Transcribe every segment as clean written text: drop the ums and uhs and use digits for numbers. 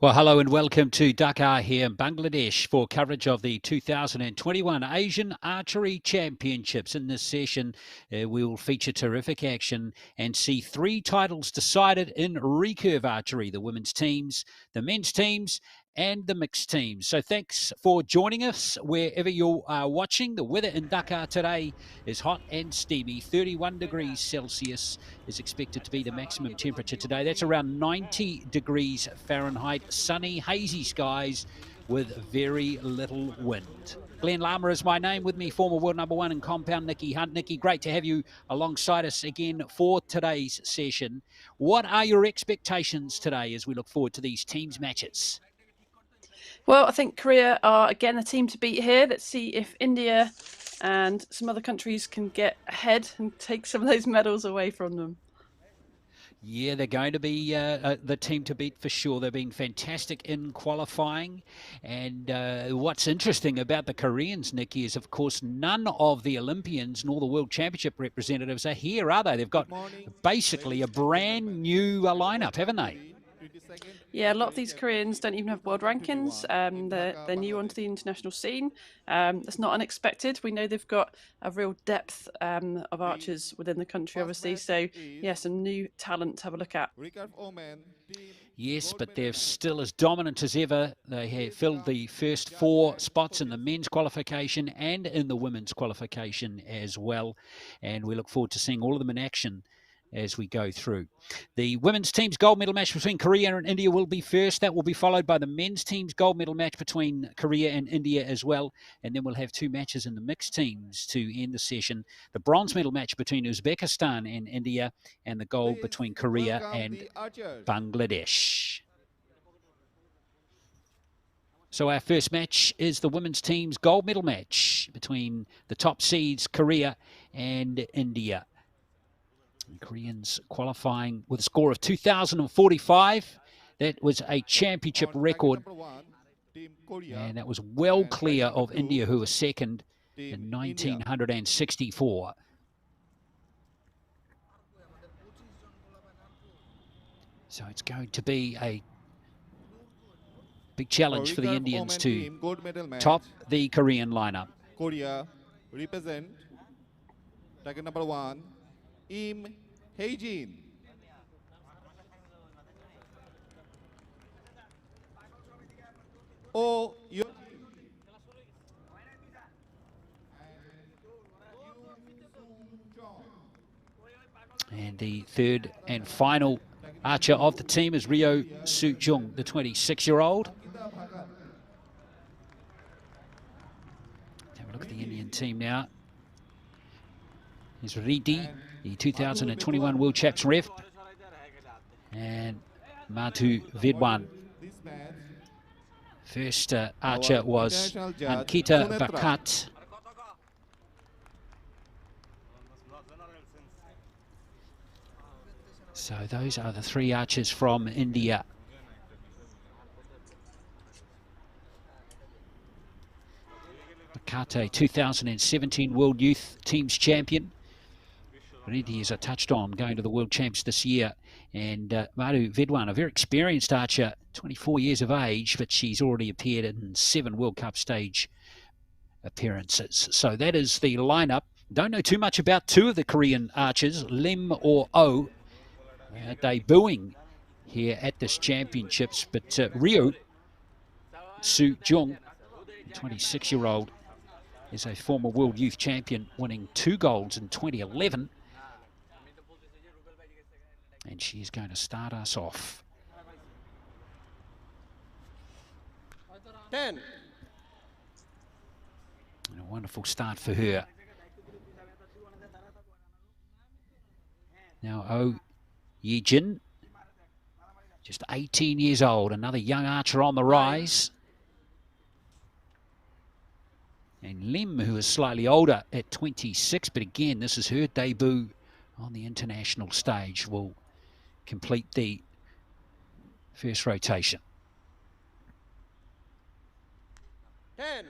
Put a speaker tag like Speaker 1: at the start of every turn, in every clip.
Speaker 1: Well, hello and welcome to Dhaka here in Bangladesh for coverage of the 2021 Asian Archery Championships. In this session, we will feature terrific action and see 3 titles decided in recurve archery, the women's teams, the men's teams, and the mixed teams. So thanks for joining us wherever you are watching. The weather in Dhaka today is hot and steamy. 31 degrees Celsius is expected to be the maximum temperature today. That's around 90 degrees Fahrenheit. Sunny, hazy skies with very little wind. Glenn Lama is my name. With me, former world number 1 in compound, Nikki Hunt. Nikki, great to have you alongside us again for today's session. What are your expectations today as we look forward to these teams matches?
Speaker 2: Well, I think Korea are, again, the team to beat here. Let's see if India and some other countries can get ahead and take some of those medals away from them.
Speaker 1: Yeah, they're going to be the team to beat for sure. They've been fantastic in qualifying. And what's interesting about the Koreans, Nikki, is, of course, none of the Olympians nor the World Championship representatives are here, are they? They've got basically a brand new lineup, haven't they?
Speaker 2: Yeah, a lot of these Koreans don't even have world rankings. They're new onto the international scene. That's not unexpected. We know they've got a real depth of archers within the country, obviously. So, yeah, some new talent to have a look at.
Speaker 1: Yes, but they're still as dominant as ever. They have filled the first 4 spots in the men's qualification and in the women's qualification as well. And we look forward to seeing all of them in action as we go through. The women's team's gold medal match between Korea and India will be first. That will be followed by the men's team's gold medal match between Korea and India as well. And then we'll have 2 matches in the mixed teams to end the session. The bronze medal match between Uzbekistan and India, and the gold between Korea and Bangladesh. So our first match is the women's team's gold medal match between the top seeds, Korea and India. The Koreans qualifying with a score of 2,045. That was a championship record. And that was well clear of India, who was second in 1964. So it's going to be a big challenge for the Indians to top the Korean lineup.
Speaker 3: Korea represent target number 1, Im Hae-jin. Oh,
Speaker 1: and the third and final archer of the team is Ryo Soo-jung, the 26-year-old. Have a look at the Indian team now. Here's Ridi, the 2021 World Chaps ref, and Madhu Vidwan. First archer was Ankita Bakat. So those are the 3 archers from India. Bakat, 2017 World Youth Teams Champion. Reddy, as I touched on, going to the World Champs this year. And Madhu Vidwan, a very experienced archer, 24 years of age, but she's already appeared in 7 World Cup stage appearances. So that is the lineup. Don't know too much about 2 of the Korean archers, Lim or Oh, debuting here at this championships. But Ryo Soo-jung, 26-year-old, is a former World Youth Champion, winning 2 golds in 2011. And she's going to start us off.
Speaker 3: 10.
Speaker 1: And a wonderful start for her. Now, Oh Ye-jin, just 18 years old, another young archer on the rise. And Lim, who is slightly older at 26, but again, this is her debut on the international stage, will complete the first rotation.
Speaker 3: 10.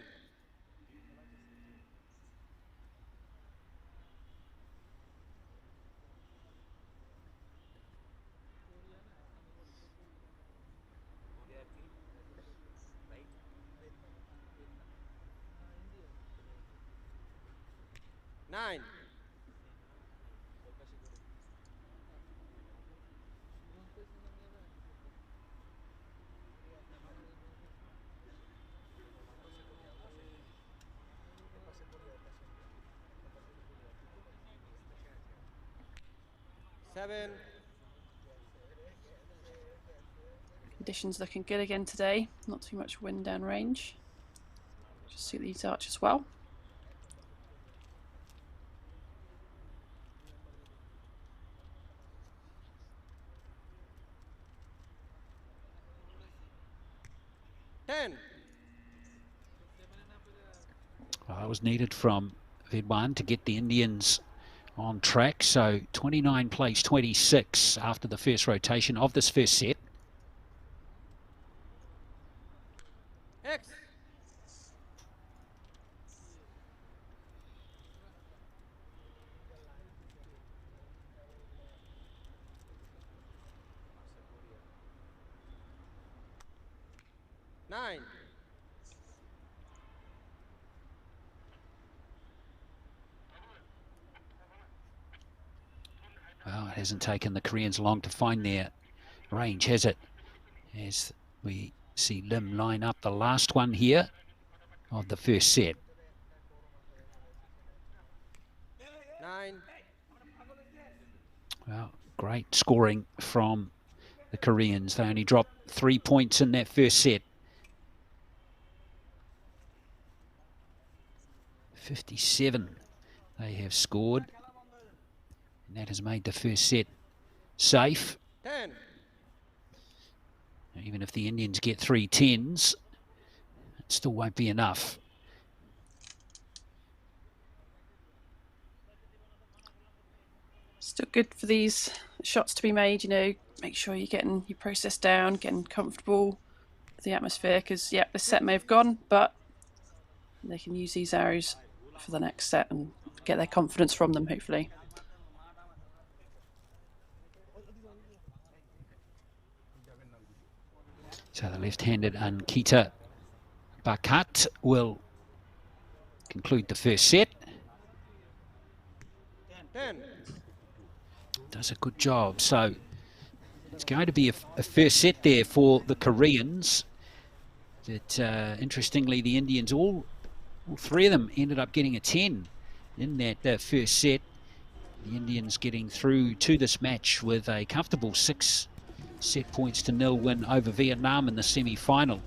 Speaker 3: 9.
Speaker 2: Conditions looking good again today. Not too much wind down range. Just suit these archers well.
Speaker 1: Well, that was needed from Vidwan to get the Indians on track. So 29 plays 26 after the first rotation of this first set.
Speaker 3: X. Nine.
Speaker 1: Well, it hasn't taken the Koreans long to find their range, has it? As we see Lim line up the last one here of the first set.
Speaker 3: 9.
Speaker 1: Well, great scoring from the Koreans. They only dropped 3 points in that first set. 57 they have scored. And that has made the first set safe.
Speaker 3: 10.
Speaker 1: Even if the Indians get 3 tens, it still won't be enough.
Speaker 2: Still good for these shots to be made, you know, make sure you're getting your process down, getting comfortable with the atmosphere, because, yeah, this set may have gone, but they can use these arrows for the next set and get their confidence from them, hopefully.
Speaker 1: So the left-handed Ankita Bakat will conclude the first set.
Speaker 3: 10.
Speaker 1: Does a good job. So it's going to be a first set there for the Koreans. But interestingly, the Indians, all 3 of them ended up getting a 10 in that first set. The Indians getting through to this match with a comfortable 6 set points to 0 win over Vietnam in the semi-final.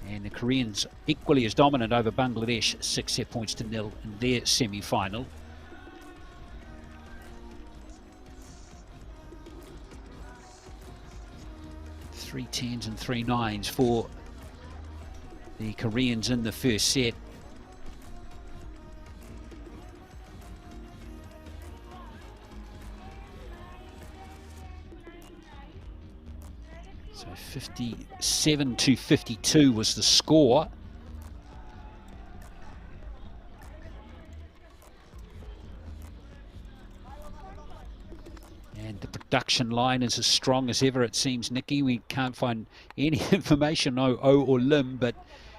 Speaker 1: And the Koreans equally as dominant over Bangladesh, 6 set points to 0 in their semi-final. Three 10s and 3 9s for the Koreans in the first set. So 57 to 52 was the score. And the production line is as strong as ever, it seems, Nikki. We can't find any information on O or Lim, but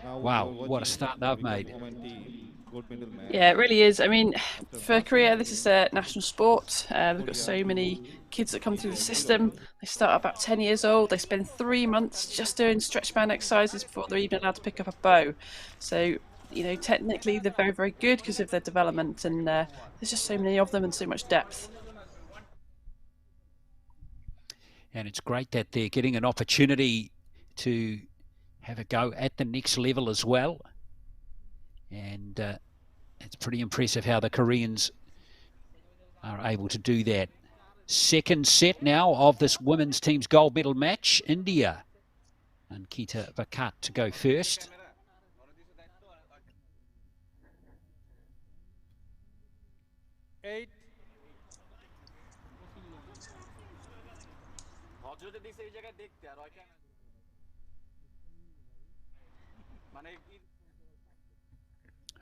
Speaker 1: wow, what a start they've made.
Speaker 2: Yeah, it really is. I mean, for Korea, this is a national sport. They've got so many kids that come through the system. They start about 10 years old. They spend 3 months just doing stretch band exercises before they're even allowed to pick up a bow. So, you know, technically they're very, very good because of their development, and there's just so many of them and so much depth.
Speaker 1: And it's great that they're getting an opportunity to have a go at the next level as well. And it's pretty impressive how the Koreans are able to do that. Second set now of this women's team's gold medal match. India. Ankita Bakat to go first.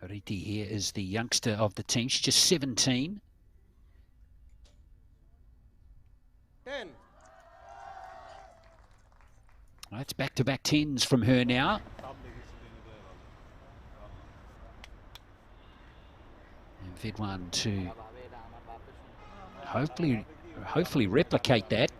Speaker 1: Riti here is the youngster of the team. She's just 17.
Speaker 3: 10.
Speaker 1: That's back-to-back 10s from her now. Vidwan to hopefully replicate that.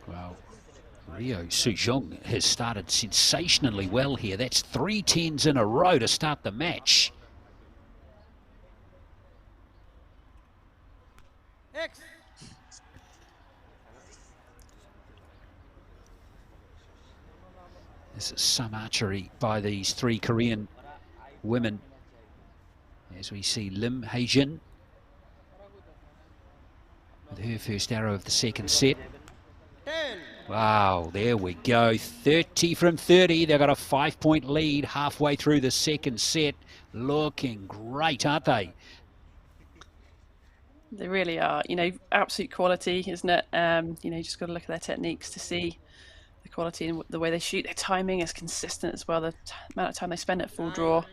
Speaker 1: Well, Rio Sujong has started sensationally well here. That's 3 10s in a row to start the match. This is some archery by these 3 Korean women. As we see Lim Hae-jin with her first arrow of the second set. Wow, there we go. 30 from 30. They've got a 5-point lead halfway through the second set. Looking great, aren't they?
Speaker 2: They really are. You know, absolute quality, isn't it? You know, you just got to look at their techniques to see the quality and the way they shoot. Their timing is consistent as well. The amount of time they spend at full draw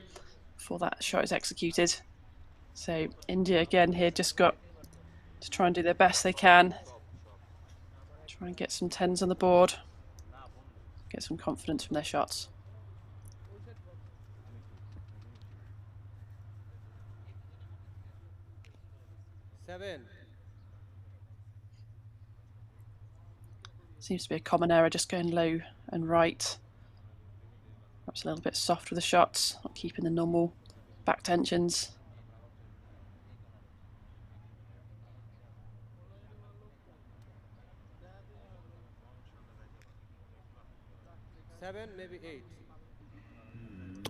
Speaker 2: before that shot is executed. So India again here just got to try and do their best they can. Try and get some 10s on the board. Get some confidence from their shots. Seems to be a common error, just going low and right. Perhaps a little bit soft with the shots, not keeping the normal back tensions.
Speaker 3: Maybe 8.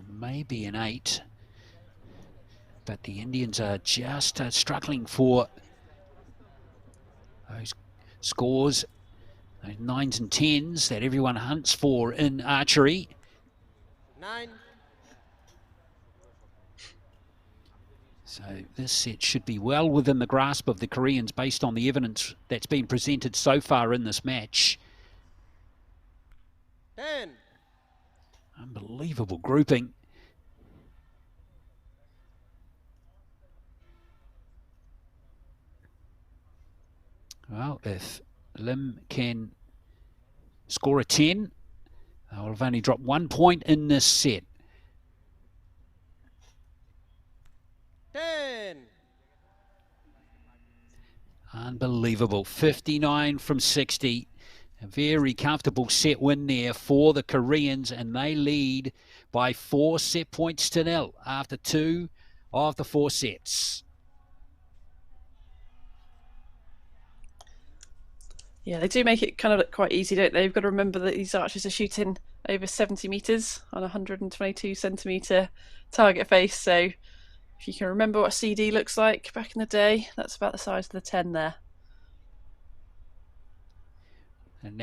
Speaker 1: Maybe an 8. But the Indians are just struggling for those scores, those 9s and 10s that everyone hunts for in archery.
Speaker 3: 9.
Speaker 1: So this set should be well within the grasp of the Koreans based on the evidence that's been presented so far in this match.
Speaker 3: 10.
Speaker 1: Unbelievable grouping. Well, if Lim can score a 10, they'll have only dropped 1 point in this set.
Speaker 3: 10.
Speaker 1: Unbelievable. 59 from 60. A very comfortable set win there for the Koreans, and they lead by 4 set points to 0 after 2 of the 4 sets.
Speaker 2: Yeah, they do make it kind of look quite easy, don't they? You've got to remember that these archers are shooting over 70 metres on a 122 centimetre target face. So if you can remember what a CD looks like back in the day, that's about the size of the 10 there.
Speaker 1: And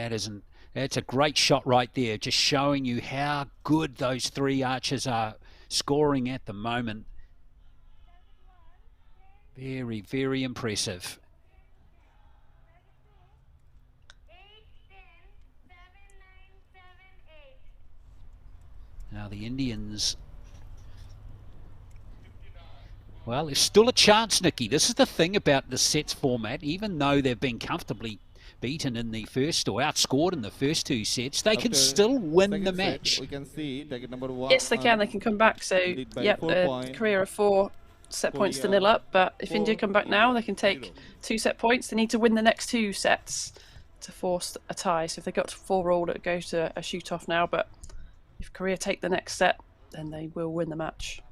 Speaker 1: that's a great shot right there, just showing you how good those 3 archers are scoring at the moment. Very, very impressive. Now the Indians, well, there's still a chance, Nikki. This is the thing about the sets format. Even though they've been comfortably beaten in the first or outscored in the first 2 sets, they can still win the match.
Speaker 4: We can see target number 1.
Speaker 2: Yes, they can. They can come back. So, yep, Korea are 4 set points to 0 up. But if India come back now, they can take 2 set points. They need to win the next 2 sets to force a tie. So if they got to 4 all, it goes to a shoot-off now. But if Korea take the next set, then they will win the match.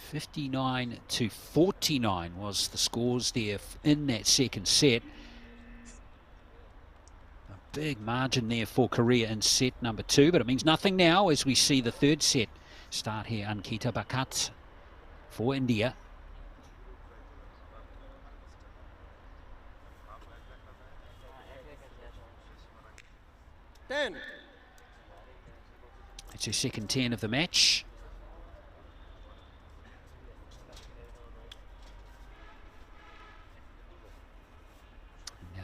Speaker 1: 59 to 49 was the scores there in that second set. A big margin there for Korea in set number 2, but it means nothing now as we see the third set start here. Ankita Bakat for India. It's her second 10 of the match.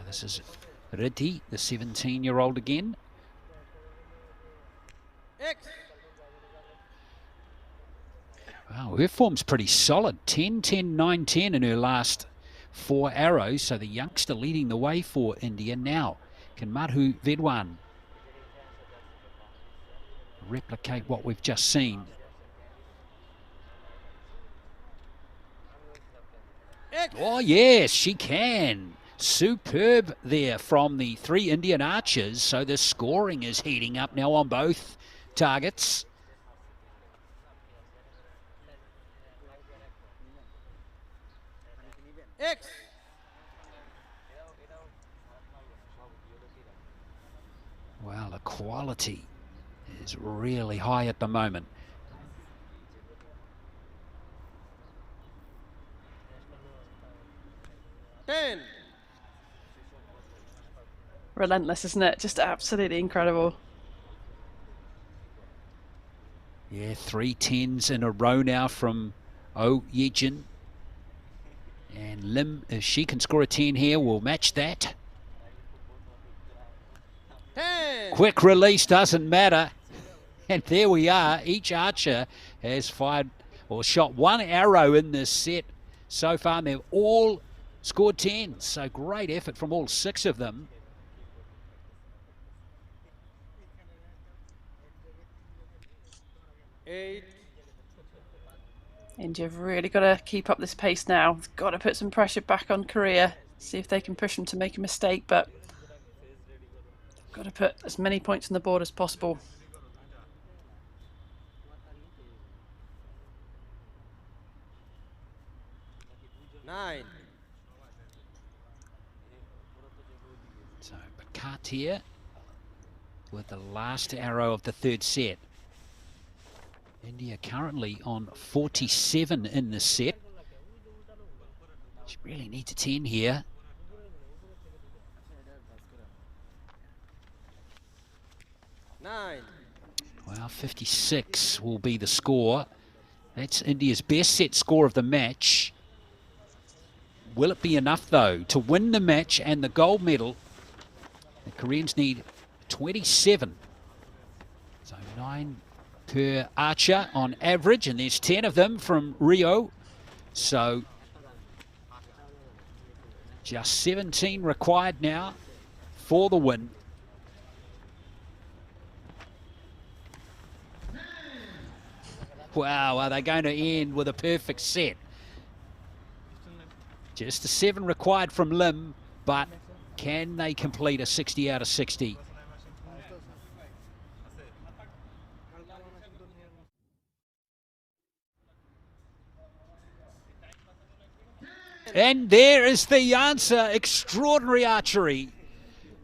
Speaker 1: This is Riddhi, the 17-year-old again.
Speaker 3: X.
Speaker 1: Wow, her form's pretty solid. 10, 10, 9, 10 in her last 4 arrows. So the youngster leading the way for India now. Can Madhu Vedwan replicate what we've just seen?
Speaker 3: X.
Speaker 1: Oh yes, she can. Superb there from the 3 Indian archers. So the scoring is heating up now on both targets.
Speaker 3: X.
Speaker 1: Well, the quality is really high at the moment.
Speaker 3: Ten.
Speaker 2: Relentless, isn't it? Just absolutely incredible.
Speaker 1: Yeah, 3 10s in a row now from Oh Yejin. And Lim, if she can score a 10 here, will match that.
Speaker 3: 10.
Speaker 1: Quick release doesn't matter. And there we are. Each archer has fired or shot 1 arrow in this set so far, and they've all scored 10s. So great effort from all 6 of them.
Speaker 3: Eight.
Speaker 2: India have really got to keep up this pace now. They've got to put some pressure back on Korea, see if they can push them to make a mistake, but they've got to put as many points on the board as possible.
Speaker 3: Nine.
Speaker 1: So Bakatia with the last arrow of the 3rd set. India currently on 47 in this set. She really needs a 10 here.
Speaker 3: Nine.
Speaker 1: Well, 56 will be the score. That's India's best set score of the match. Will it be enough, though, to win the match and the gold medal? The Koreans need 27. So 9 per archer on average, and there's 10 of them from Rio. So just 17 required now for the win. Wow, are they going to end with a perfect set? Just a 7 required from Lim, but can they complete a 60 out of 60? And there is the answer. Extraordinary archery.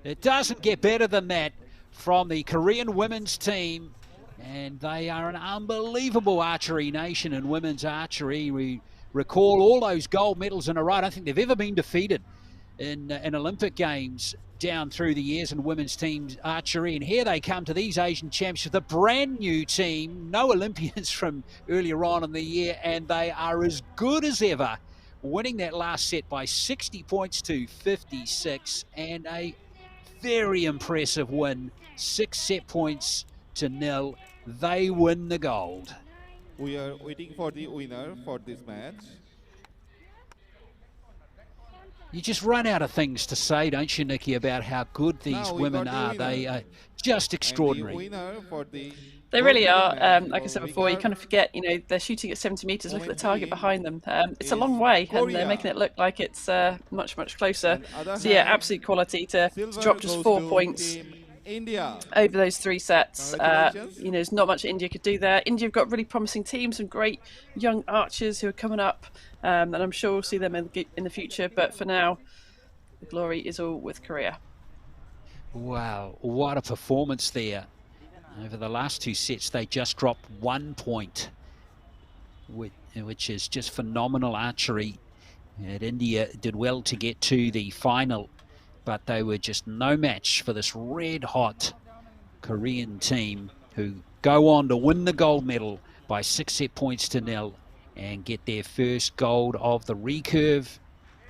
Speaker 1: It doesn't get better than that from the Korean women's team. And they are an unbelievable archery nation in women's archery. We recall all those gold medals in a row. I don't think they've ever been defeated in Olympic Games down through the years in women's teams archery. And here they come to these Asian Championships, the brand new team, no Olympians from earlier on in the year, and they are as good as ever, winning that last set by 60 points to 56, and a very impressive win, 6 set points to 0. They win the gold.
Speaker 4: We are waiting for the winner for this match.
Speaker 1: You just run out of things to say, don't you, Nikki, about how good these women are. They are just extraordinary.
Speaker 2: They really are. Like I said before, you kind of forget, you know, they're shooting at 70 metres. Look at the target behind them. It's a long way, and they're making it look like it's much, much closer. So yeah, absolute quality to drop just 4 points over those 3 sets. You know, there's not much India could do there. India have got really promising teams, some great young archers who are coming up, and I'm sure we'll see them in the future. But for now, the glory is all with Korea.
Speaker 1: Wow, what a performance there. Over the last 2 sets, they just dropped 1 point, which is just phenomenal archery. And India did well to get to the final, but they were just no match for this red-hot Korean team, who go on to win the gold medal by 6 set points to 0 and get their first gold of the recurve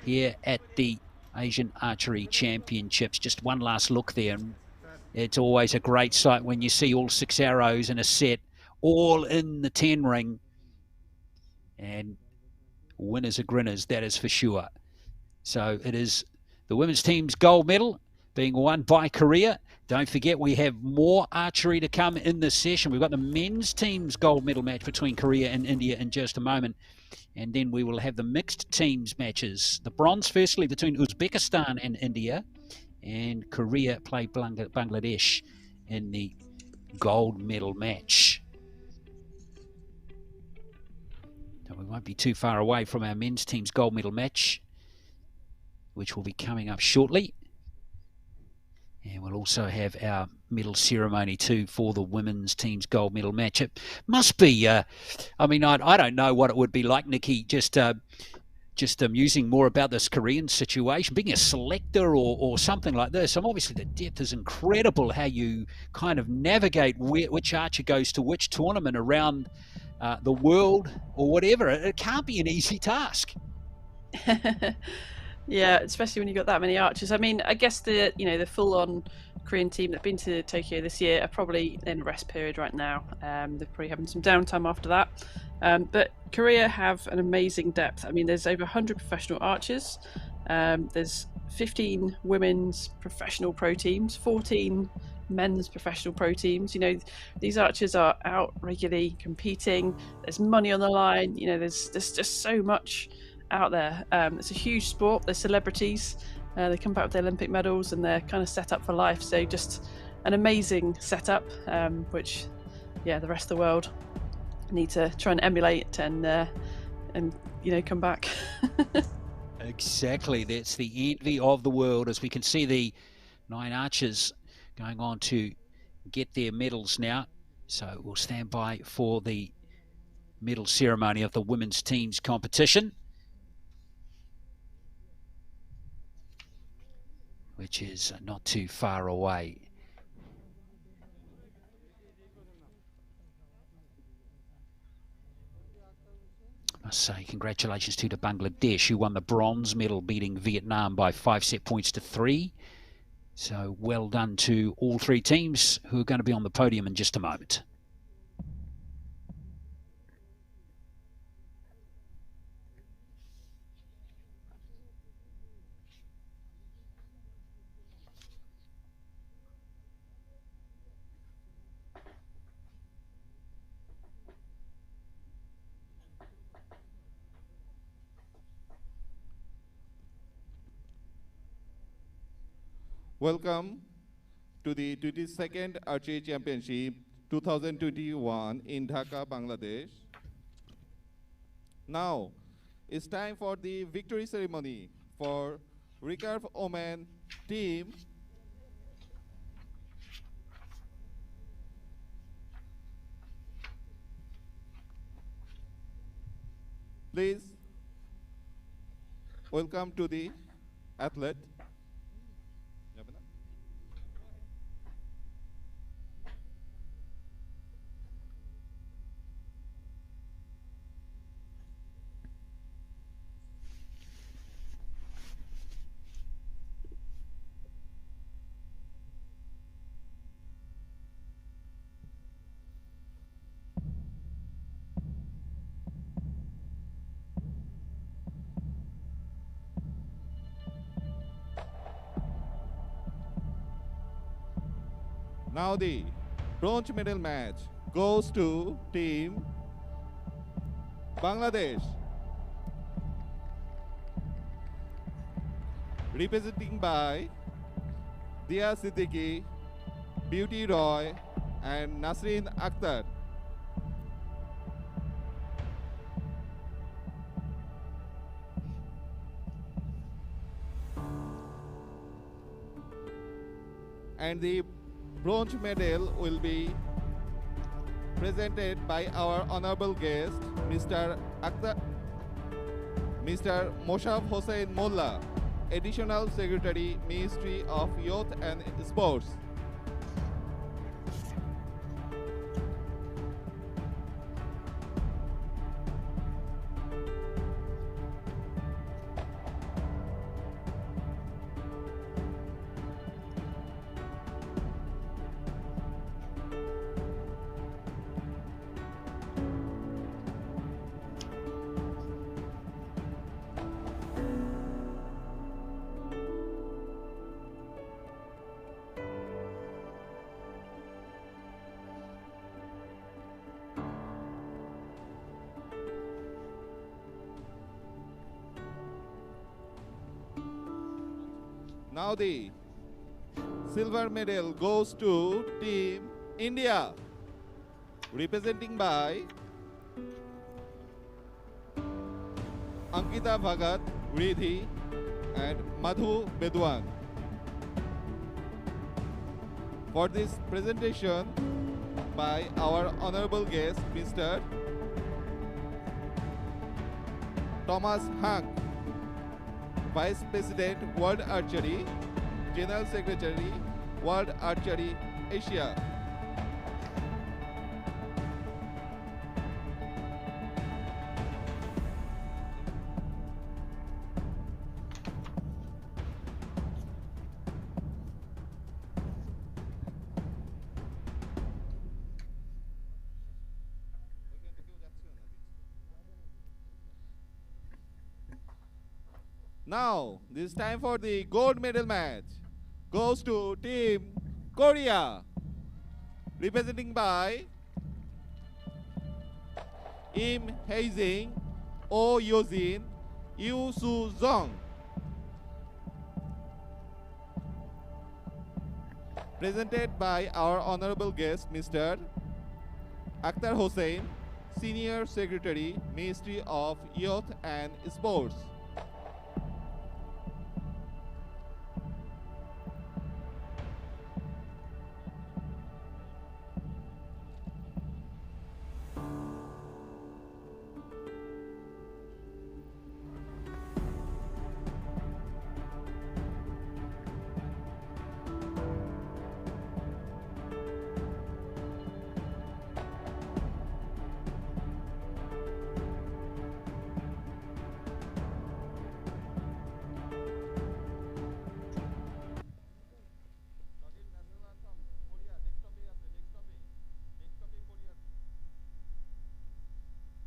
Speaker 1: here at the Asian Archery Championships. Just one last look there. And it's always a great sight when you see all 6 arrows in a set, all in the 10 ring. And winners are grinners, that is for sure. So it is the women's team's gold medal being won by Korea. Don't forget, we have more archery to come in this session. We've got the men's team's gold medal match between Korea and India in just a moment. And then we will have the mixed teams matches. The bronze, firstly, between Uzbekistan and India. And Korea play Bangladesh in the gold medal match. So we won't be too far away from our men's team's gold medal match, which will be coming up shortly. And we'll also have our medal ceremony too for the women's team's gold medal match. It must be, I mean, I don't know what it would be like, Nikki, just musing more about this Korean situation, being a selector or something like this. Obviously the depth is incredible, how you kind of navigate which archer goes to which tournament around the world or whatever. It can't be an easy task.
Speaker 2: Yeah, especially when you've got that many archers. I mean, I guess the full-on Korean team that've been to Tokyo this year are probably in a rest period right now. They're probably having some downtime after that. But Korea have an amazing depth. I mean, there's over 100 professional archers. There's 15 women's professional pro teams, 14 men's professional pro teams. You know, these archers are out regularly competing. There's money on the line. You know, there's just so much out there. It's a huge sport. They're celebrities. They come back with their Olympic medals and they're kind of set up for life. So just an amazing setup, which, yeah, the rest of the world need to try and emulate and come back.
Speaker 1: Exactly. That's the envy of the world, as we can see the 9 archers going on to get their medals now. So we'll stand by for the medal ceremony of the women's team's competition, which is not too far away. I must say congratulations to Bangladesh, who won the bronze medal, beating Vietnam by 5 set points to 3. So well done to all 3 teams who are going to be on the podium in just a moment.
Speaker 4: Welcome to the 22nd Archery Championship 2021 in Dhaka, Bangladesh. Now, it's time for the victory ceremony for Recurve Oman team. Please welcome to the athlete. Now the bronze medal match goes to team Bangladesh. Representing by Dia Siddiqui, Beauty Roy and Nasreen Akhtar. And the bronze medal will be presented by our honorable guest, Mr. Moshaf Hossein Molla, Additional Secretary, Ministry of Youth and Sports. Now the silver medal goes to Team India, representing by Ankita Bhagat, Riddhi, and Madhu Bedwan. For this presentation by our honorable guest, Mr. Thomas Hank, Vice President, World Archery, General Secretary, World Archery Asia. Now, this is time for the gold medal match. Goes to Team Korea, representing by Im Hae-jin, Oh Yo-jin, Yoo Soo-jong. Presented by our honorable guest, Mr. Akhtar Hossain, Senior Secretary, Ministry of Youth and Sports.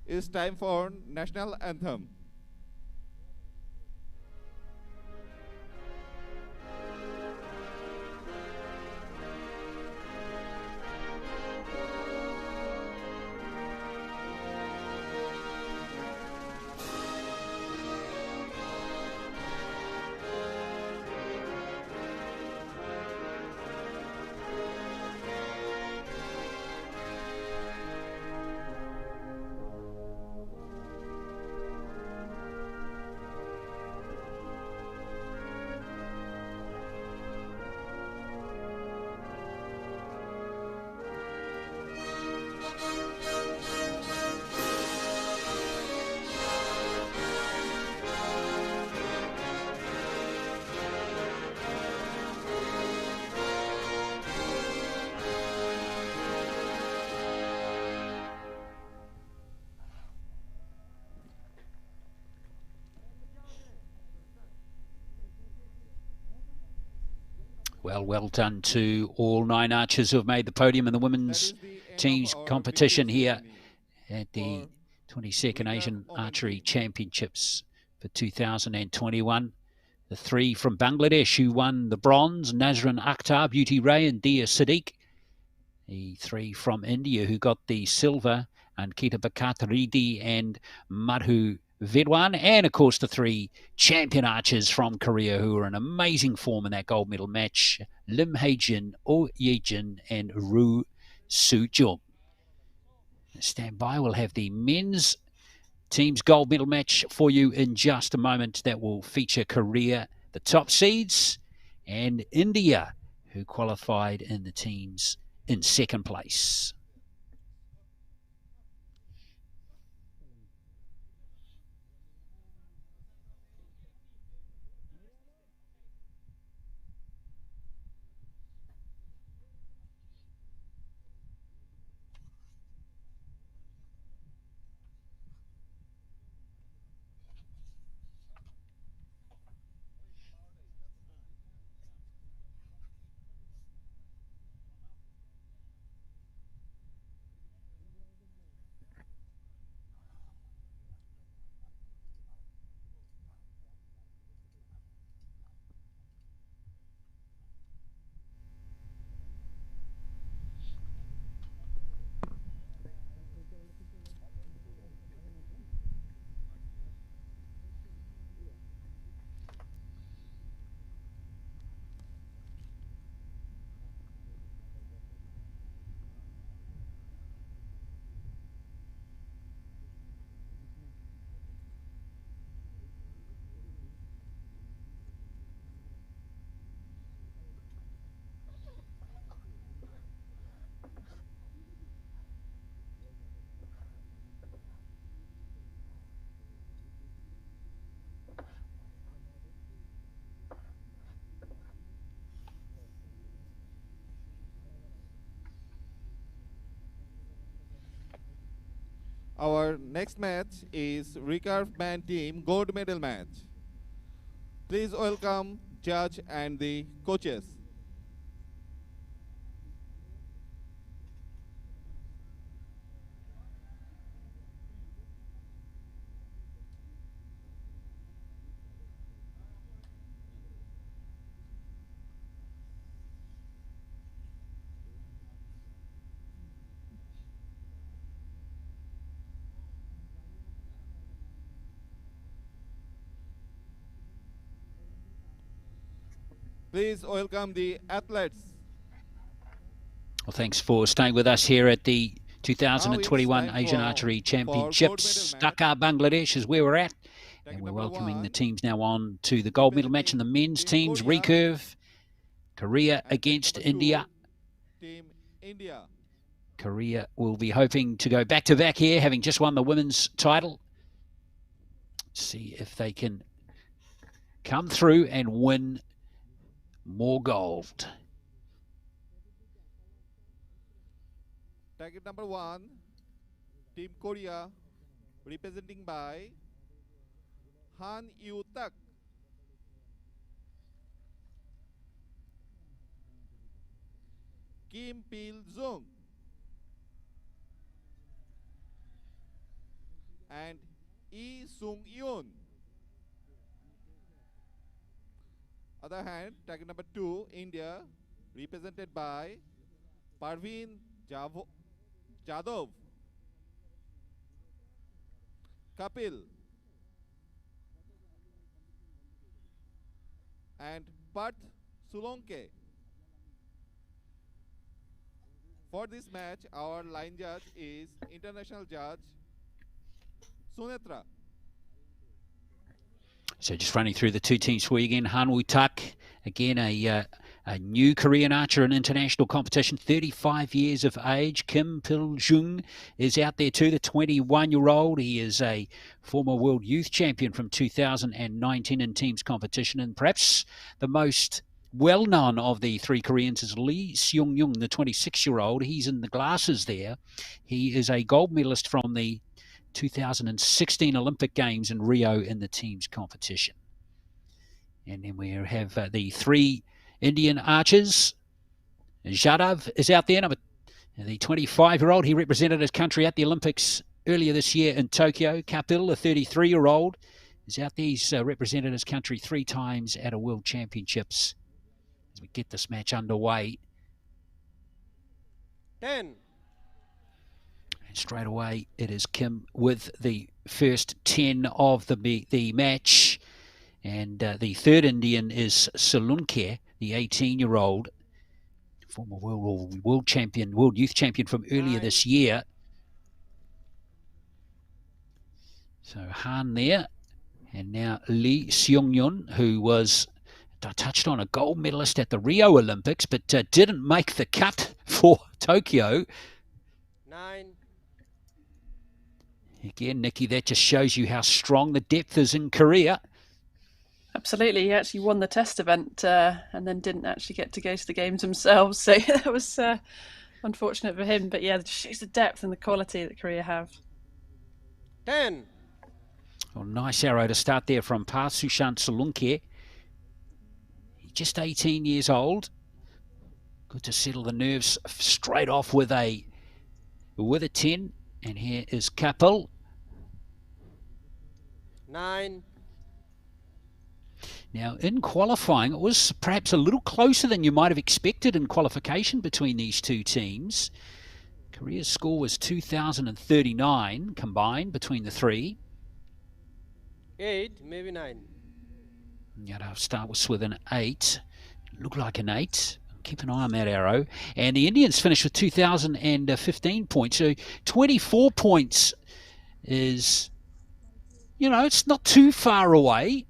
Speaker 4: It's time for national anthem.
Speaker 1: Well done to all 9 archers who have made the podium in the women's teams competition here at the 22nd Asian Archery Championships for 2021. The 3 from Bangladesh who won the bronze, Nazrin Akhtar, Beauty Ray and Dia Siddiq. The 3 from India who got the silver, Ankita Bhagat, Riddhi and Madhu Vedwan, and of course the 3 champion archers from Korea who are in amazing form in that gold medal match, Lim Hae-jin, Oh Ye-jin and Roo Soo-jung. Stand by, we'll have the men's team's gold medal match for you in just a moment. That will feature Korea, the top seeds, and India, who qualified in the teams in 2nd place.
Speaker 4: Our next match is Recurve Man Team Gold Medal match. Please welcome judge and the coaches. Please welcome the athletes.
Speaker 1: Well, thanks for staying with us here at the 2021
Speaker 4: time
Speaker 1: Asian
Speaker 4: for
Speaker 1: Archery
Speaker 4: gold
Speaker 1: Championships.
Speaker 4: medal match.
Speaker 1: Dhaka, Bangladesh is where we're at.
Speaker 4: Bracket
Speaker 1: And we're
Speaker 4: number
Speaker 1: welcoming the
Speaker 4: 1,
Speaker 1: teams now on to the gold medal match in the men's
Speaker 4: Team
Speaker 1: teams.
Speaker 4: Korea.
Speaker 1: Recurve, Korea
Speaker 4: And bracket
Speaker 1: against
Speaker 4: number 2,
Speaker 1: India.
Speaker 4: Team India.
Speaker 1: Korea will be hoping to go back-to-back here, having just won the women's title. See if they can come through and win more gold.
Speaker 4: Bracket number 1, Team Korea, representing by Han Yu-tak, Kim Pil-jung, and Lee Sung-yoon. Other hand, bracket number 2, India, represented by Parveen Jadhav, Kapil, and Pat Sulonke. For this match, our line judge is international judge Sunetra.
Speaker 1: So just running through the two teams for you again. Han Woo-tak, again a new Korean archer in international competition, 35 years of age. Kim Pil-jung is out there too, the 21-year-old. He is a former world youth champion from 2019 in teams competition, and perhaps the most well-known of the three Koreans is Lee Seung-yoon, the 26-year-old. He's in the glasses there. He is a gold medalist from the 2016 Olympic Games in Rio in the teams competition. And then we have the three Indian archers. Jadhav is out there, the 25-year-old. He represented his country at the Olympics earlier this year in Tokyo. Kapil, the 33-year-old, is out there. He's represented his country 3 times at a World Championships. As we get this match underway.
Speaker 3: 10.
Speaker 1: Straight away, it is Kim with the first 10 of the match. And the third Indian is Sulonke, the 18-year-old, former world youth champion from earlier this year. So Han there. And now Lee Seung-yoon, who was, I touched on, a gold medalist at the Rio Olympics, but didn't make the cut for Tokyo.
Speaker 3: 9.
Speaker 1: Again, Nikki, that just shows you how strong the depth is in Korea.
Speaker 2: Absolutely. He actually won the test event and then didn't actually get to go to the games themselves. So that was unfortunate for him. But yeah, it just shows the depth and the quality that Korea have.
Speaker 3: 10.
Speaker 1: Well, nice arrow to start there from Sushant Sulonke. He's just 18 years old. Good to settle the nerves straight off with a 10. And here is Kapil.
Speaker 3: 9.
Speaker 1: Now, in qualifying, it was perhaps a little closer than you might have expected in qualification between these two teams. Korea's score was 2,039 combined between the three.
Speaker 3: 8, maybe 9.
Speaker 1: Yeah, I'll start with an 8. Looked like an 8. Keep an eye on that arrow. And the Indians finished with 2,015 points. So 24 points is, it's not too far away.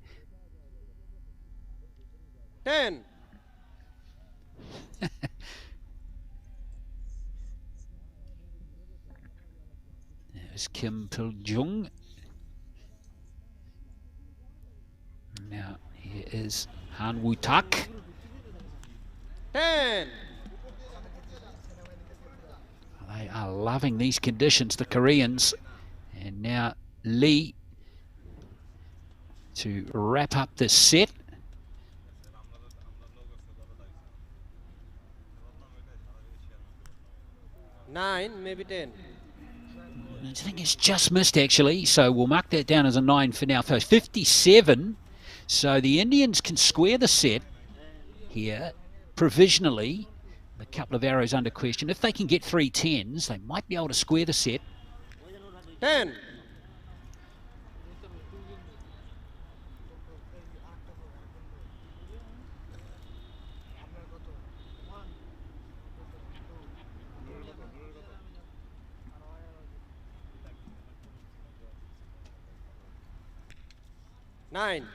Speaker 3: 10.
Speaker 1: There's Kim Pil-jung. Now, here is Han Woo-tak.
Speaker 3: 10.
Speaker 1: They are loving these conditions, the Koreans. And now Lee to wrap up this set.
Speaker 3: Nine, maybe 10.
Speaker 1: I think it's just missed actually, so we'll mark that down as a 9 for now. 57. So the Indians can square the set here provisionally. A couple of arrows under question. If they can get 3 10s, they might be able to square the set.
Speaker 3: 10. Nine.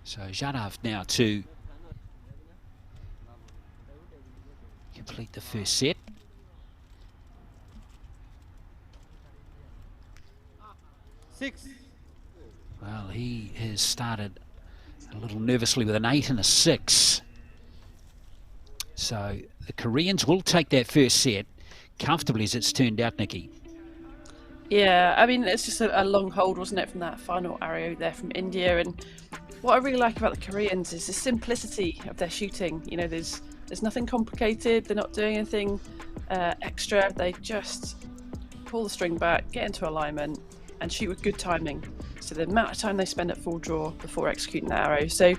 Speaker 1: So Jadhav now to complete the first set.
Speaker 3: Six.
Speaker 1: Well, he has started a little nervously with an 8 and a 6. So the Koreans will take that first set comfortably, as it's turned out, Nikki.
Speaker 2: Yeah, I mean, it's just a long hold, wasn't it, from that final arrow there from India. And what I really like about the Koreans is the simplicity of their shooting. You know, there's nothing complicated. They're not doing anything extra. They just pull the string back, get into alignment, and shoot with good timing. So the amount of time they spend at full draw before executing that arrow. So,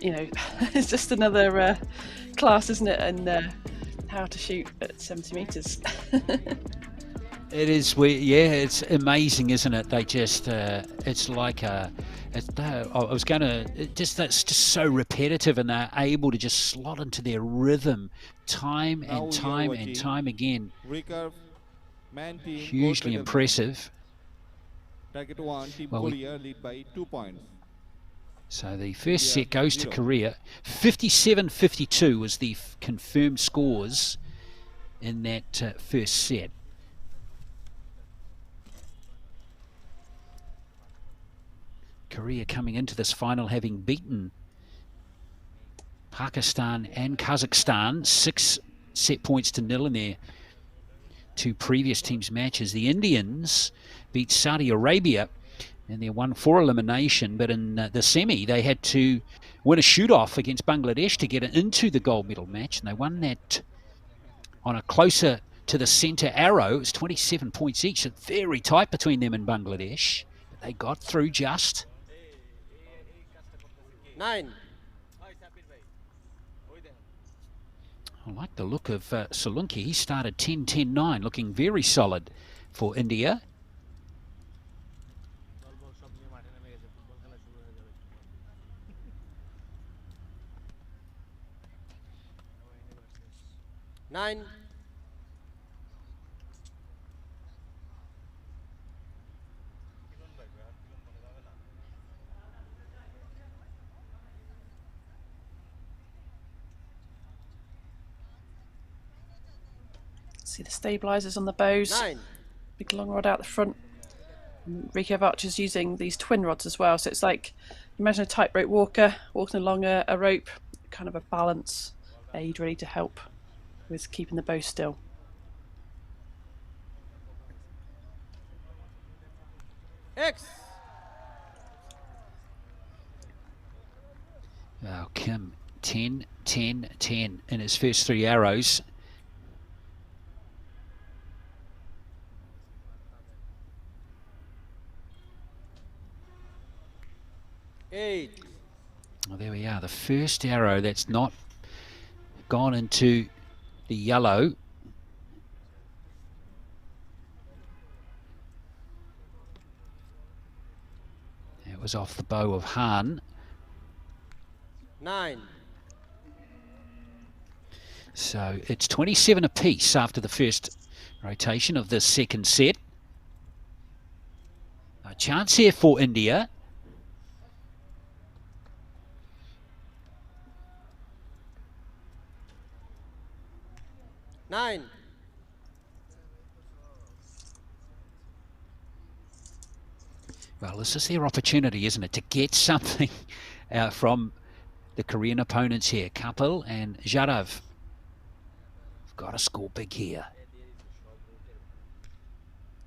Speaker 2: you know, it's just another class, isn't it? And how to shoot at 70 metres.
Speaker 1: It is, yeah, it's amazing, isn't it? They just, it's like I was going to, that's just so repetitive, and they're able to just slot into their rhythm time and time and time again.
Speaker 4: Recurve, man team,
Speaker 1: hugely impressive.
Speaker 4: Target 1, Team Korea lead by 2 points.
Speaker 1: So the first set goes to Korea. 57-52 was the confirmed scores in that first set. Korea coming into this final having beaten Pakistan and Kazakhstan 6 set points to 0 in their 2 previous teams' matches. The Indians beat Saudi Arabia and they won for elimination, but in the semi they had to win a shoot-off against Bangladesh to get into the gold medal match, and they won that on a closer to the centre arrow. It was 27 points each, so very tight between them and Bangladesh, but they got through just.
Speaker 3: 9.
Speaker 1: I like the look of Solanki. He started 10-10-9, looking very solid for India.
Speaker 3: Nine.
Speaker 2: See the stabilizers on the bows.
Speaker 3: 9.
Speaker 2: Big long rod out the front. Recurve archers using these twin rods as well. So it's like, imagine a tightrope walker walking along a rope, kind of a balance aid ready to help with keeping the bow still.
Speaker 3: X.
Speaker 1: Well, Kim, 10-10-10 in his first 3 arrows.
Speaker 3: Eight.
Speaker 1: Well, there we are. The first arrow that's not gone into the yellow. It was off the bow of Han.
Speaker 3: 9.
Speaker 1: So it's 27 apiece after the first rotation of this second set. A chance here for India.
Speaker 3: 9.
Speaker 1: Well, this is their opportunity, isn't it, to get something from the Korean opponents here, Kapil and Zharav. Got to score big here.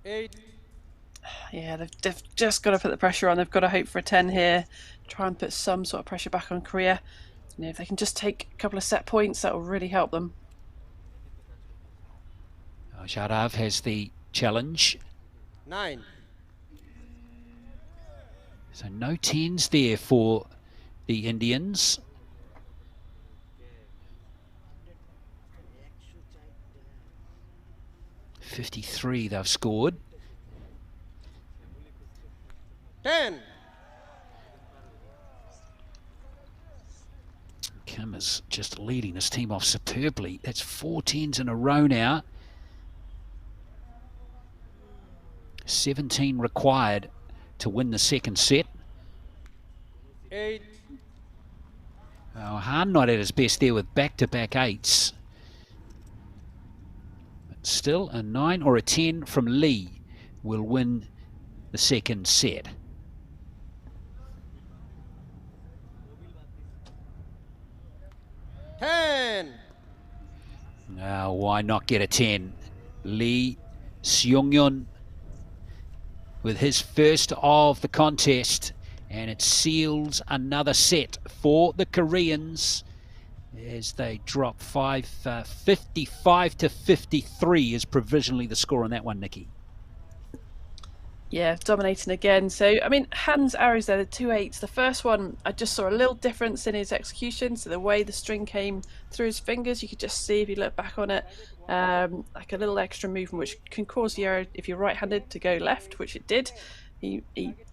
Speaker 3: 8.
Speaker 2: Yeah, they've just got to put the pressure on. They've got to hope for a 10 here. Try and put some sort of pressure back on Korea. You know, if they can just take a couple of set points, that will really help them.
Speaker 1: Zharav has the challenge.
Speaker 3: 9.
Speaker 1: So no 10s there for the Indians. .53 they've scored.
Speaker 3: 10.
Speaker 1: Kim is just leading his team off superbly. That's 4 10s in a row now. 17 required to win the second set.
Speaker 3: 8.
Speaker 1: Han not at his best there with back-to-back 8s. But still, a 9 or a 10 from Lee will win the second set. Now, why not get a 10? Lee Seung-yeon with his first of the contest, and it seals another set for the Koreans as they drop 55 to 53 is provisionally the score on that one, Nikki.
Speaker 2: Yeah, dominating again. So, I mean, Han's arrows there, the 2 8s. The first one, I just saw a little difference in his execution. So the way the string came through his fingers, you could just see if you look back on it, like a little extra movement, which can cause the arrow, if you're right-handed, to go left, which it did. He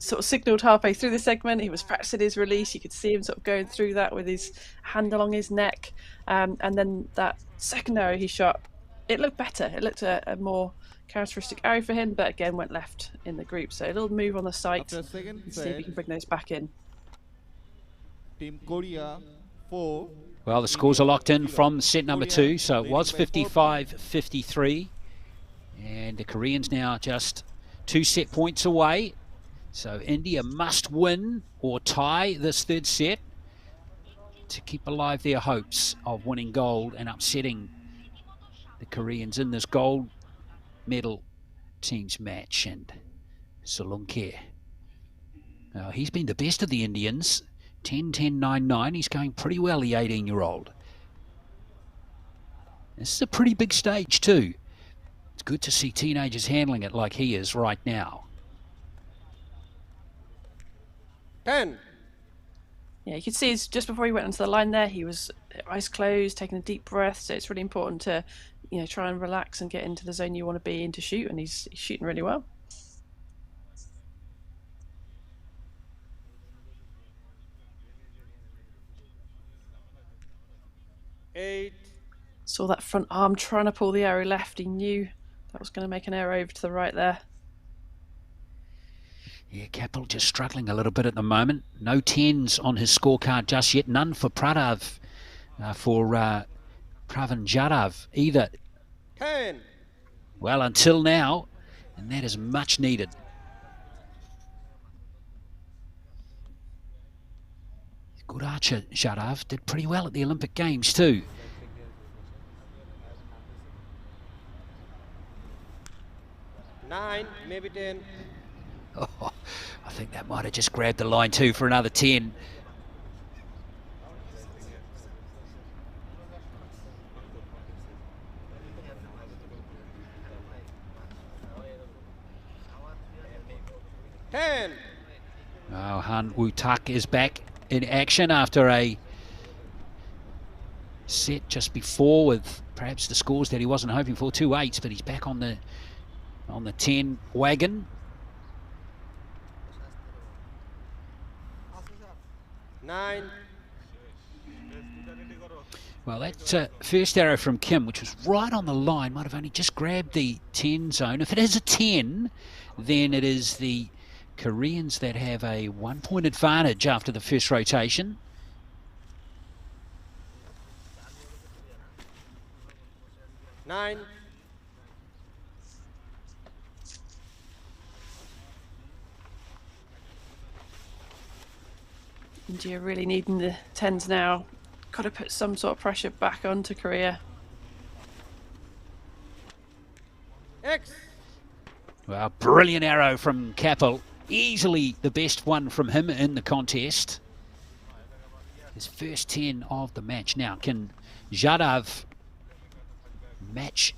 Speaker 2: sort of signalled halfway through the segment. He was practicing his release. You could see him sort of going through that with his hand along his neck. And then that second arrow he shot, it looked better. It looked a more characteristic arrow for him, but again went left in the group. So a little move on the sight and see if he can bring those back in.
Speaker 4: Team Korea 4.
Speaker 1: Well, the scores are locked in from set number 2, so it was 55-53, and the Koreans now just 2 set points away. So India must win or tie this third set to keep alive their hopes of winning gold and upsetting the Koreans in this gold medal teams match. And Solanke, he's been the best of the Indians, 10-10-9-9. He's going pretty well, the 18-year-old. This is a pretty big stage too. It's good to see teenagers handling it like he is right now.
Speaker 3: 10.
Speaker 2: Yeah, you could see just before he went onto the line there, he was eyes closed, taking a deep breath. So it's really important to, you know, try and relax and get into the zone you want to be in to shoot, and he's shooting really well.
Speaker 3: 8.
Speaker 2: Saw that front arm trying to pull the arrow left. He knew that was going to make an arrow over to the right there.
Speaker 1: Yeah, Kapil just struggling a little bit at the moment. No 10s on his scorecard just yet. None for Pradav, for Pravin Jadhav either.
Speaker 3: 10.
Speaker 1: Well, until now, and that is much needed. Good archer, Jadhav. Did pretty well at the Olympic Games too.
Speaker 3: Nine, maybe 10.
Speaker 1: Oh, I think that might have just grabbed the line too for another 10. Oh, Han Woo-tak is back in action after a set just before with perhaps the scores that he wasn't hoping for, 2 8s, but he's back on the 10 wagon.
Speaker 3: 9.
Speaker 1: Well, that first arrow from Kim, which was right on the line, might have only just grabbed the 10 zone. If it is a 10, then it is the Koreans that have a 1-point advantage after the first rotation.
Speaker 3: Nine.
Speaker 2: India really needing the 10s now. Got to put some sort of pressure back onto Korea.
Speaker 3: X.
Speaker 1: Well, brilliant arrow from Kapil. Easily the best one from him in the contest. His first 10 of the match. Now, can Jadav match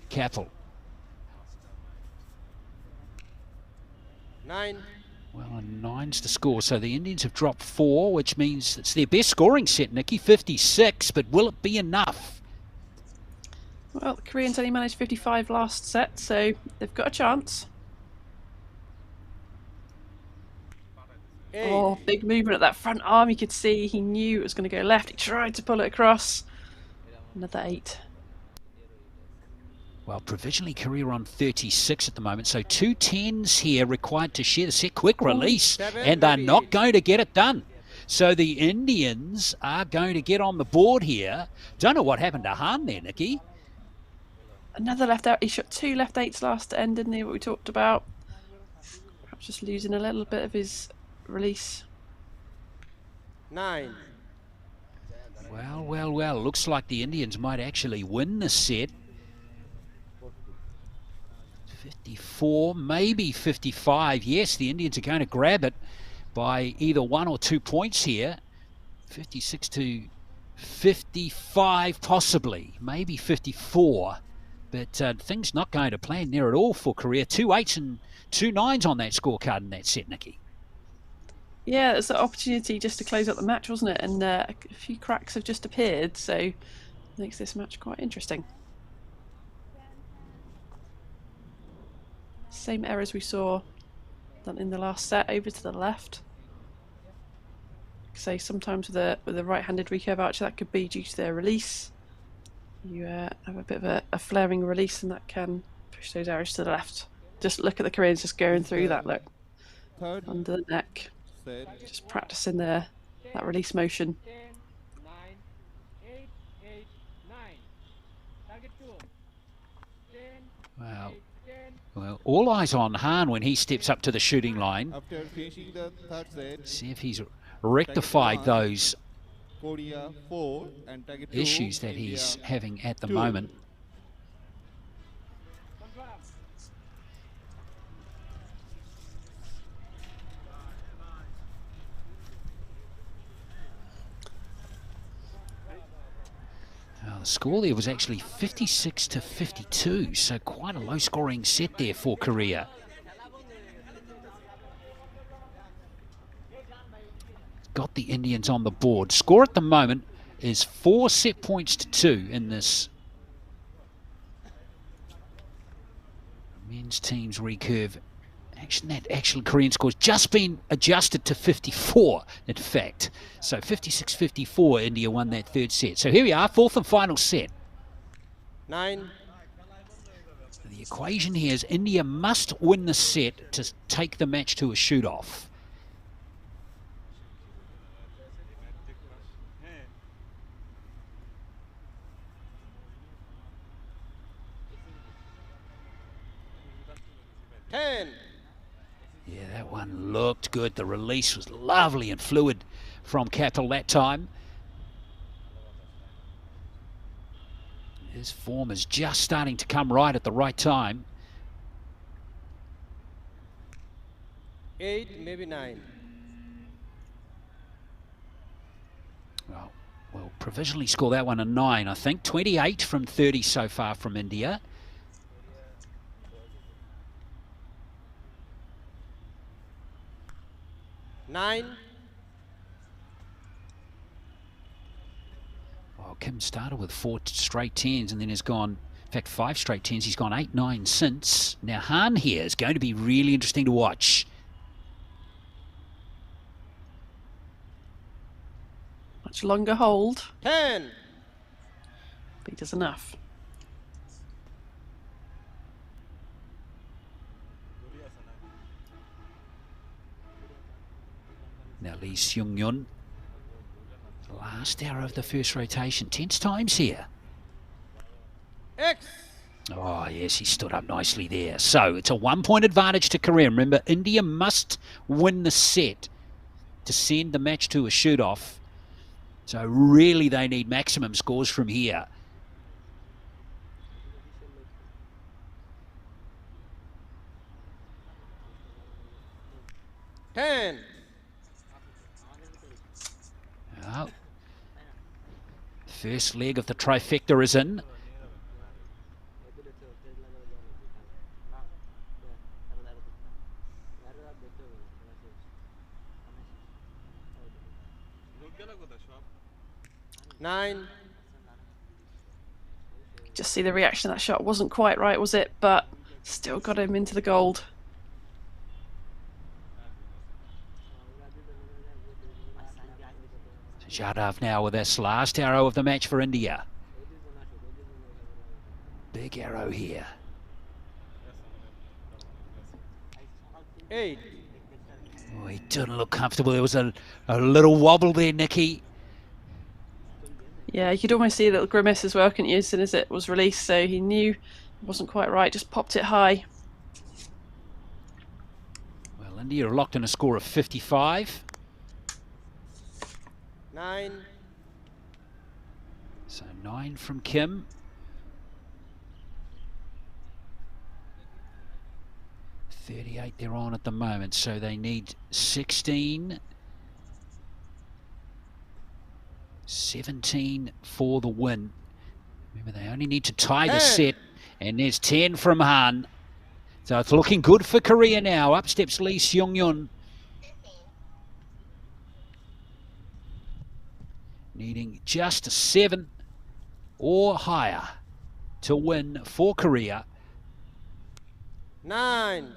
Speaker 1: Kapil?
Speaker 3: 9.
Speaker 1: Well, a 9's the score. So the Indians have dropped 4, which means it's their best scoring set, Nikki, 56. But will it be enough?
Speaker 2: Well, the Koreans only managed 55 last set, so they've got a chance.
Speaker 3: 8.
Speaker 2: Oh, big movement at that front arm. You could see he knew it was going to go left. He tried to pull it across. Another 8.
Speaker 1: Well, provisionally Korea on 36 at the moment. So 2 10s here required to share the set. Quick release.
Speaker 3: 7,
Speaker 1: And they're
Speaker 3: maybe
Speaker 1: not
Speaker 3: 8.
Speaker 1: going to get it done. So the Indians are going to get on the board here. Don't know what happened to Han there, Nikki.
Speaker 2: Another left out. He shot 2 left 8s last end, didn't he? What we talked about. Perhaps just losing a little bit of his release.
Speaker 3: 9.
Speaker 1: Well, well, well. Looks like the Indians might actually win the set. 54, maybe 55. Yes, the Indians are going to grab it by either 1 or 2 points here. 56 to 55, possibly. Maybe 54. But things not going to plan there at all for Korea. 2 8s and 2 9s on that scorecard in that set, Nikki.
Speaker 2: Yeah, it's an opportunity just to close out the match, wasn't it? And a few cracks have just appeared, so makes this match quite interesting. Same errors we saw done in the last set, over to the left. So sometimes with a right-handed recurve archer, that could be due to their release. You have a bit of a flaring release, and that can push those arrows to the left. Just look at the Koreans just going through that, look, under the neck. Just practicing that release motion.
Speaker 3: 10, 9, 8, 8, 9. Target 2. 10,
Speaker 1: Wow.
Speaker 3: 10.
Speaker 1: Well, all eyes on Han when he steps up to the shooting line.
Speaker 4: After finishing the third set,
Speaker 1: See if he's rectified those
Speaker 4: Korea 4 and target 2,
Speaker 1: issues that
Speaker 4: India
Speaker 1: he's having at the
Speaker 4: 2.
Speaker 1: moment.
Speaker 3: Confirm.
Speaker 1: The score there was actually 56 to 52, so quite a low scoring set there for Korea. Got the Indians on the board. Score at the moment is 4 set points to 2 in this men's team's recurve. Actually, Korean score's just been adjusted to 54, in fact. So 56-54, India won that third set. So here we are, fourth and final set.
Speaker 3: 9.
Speaker 1: The equation here is India must win the set to take the match to a shoot-off. Yeah, that one looked good. The release was lovely and fluid from Kapil that time. His form is just starting to come right at the right time.
Speaker 3: 8, maybe 9.
Speaker 1: Well, we'll provisionally score that one a 9, I think. 28 from 30 so far from India.
Speaker 3: Nine.
Speaker 1: Well, Kim started with 4 straight 10s and then has gone, in fact, 5 straight 10s. He's gone 8, 9 since. Now, Han here is going to be really interesting to watch.
Speaker 2: Much longer hold.
Speaker 3: 10.
Speaker 2: But he does enough.
Speaker 1: Now Lee Seung-yun, last arrow of the first rotation, 10 times here.
Speaker 3: X.
Speaker 1: Oh yes, he stood up nicely there. So it's a 1-point advantage to Korea. Remember, India must win the set to send the match to a shoot-off. So really they need maximum scores from here.
Speaker 3: Ten.
Speaker 1: Oh. First leg of the trifecta is in.
Speaker 3: Nine.
Speaker 2: Just see the reaction of that shot. Wasn't quite right, was it? But still got him into the gold.
Speaker 1: Jadav now with this last arrow of the match for India. Big arrow here.
Speaker 3: 8.
Speaker 1: Oh, he didn't look comfortable. There was a little wobble there, Nikki.
Speaker 2: Yeah, you could almost see a little grimace as well, couldn't you, as soon as it was released. So he knew it wasn't quite right, just popped it high.
Speaker 1: Well, India are locked in a score of 55.
Speaker 3: 9.
Speaker 1: So 9 from Kim. .38 they're on at the moment, so they need 16. 17 for the win. Remember, they only need to tie the set, and there's 10 from Han. So it's looking good for Korea now. Up steps Lee Seung-yun. Needing just a 7 or higher to win for Korea.
Speaker 3: 9.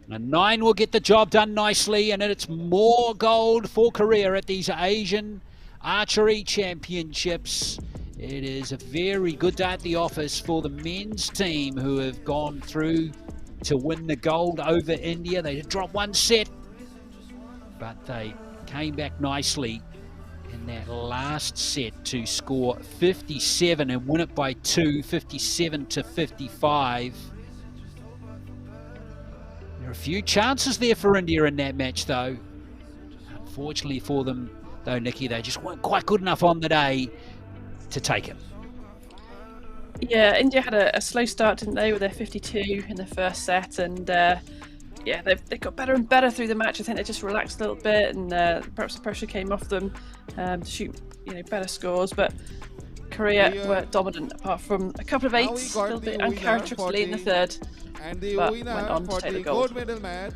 Speaker 1: A 9 will get the job done nicely, and it's more gold for Korea at these Asian Archery Championships. It is a very good day at the office for the men's team, who have gone through to win the gold over India. They did drop one set, but they came back nicely in that last set to score 57 and win it by 2, 57 to 55. There are a few chances there for India in that match, though. Unfortunately for them, though, Nikki, they just weren't quite good enough on the day to take it.
Speaker 2: Yeah, India had a slow start, didn't they, with their 52 in the first set, and yeah, they got better and better through the match. I think they just relaxed a little bit, and perhaps the pressure came off them to shoot, better scores. But Korea were dominant, apart from a couple of eights, a little bit uncharacteristically in the third,
Speaker 4: And the
Speaker 2: but
Speaker 4: winner
Speaker 2: went on to
Speaker 4: for
Speaker 2: take
Speaker 4: the
Speaker 2: the gold.
Speaker 4: medal match,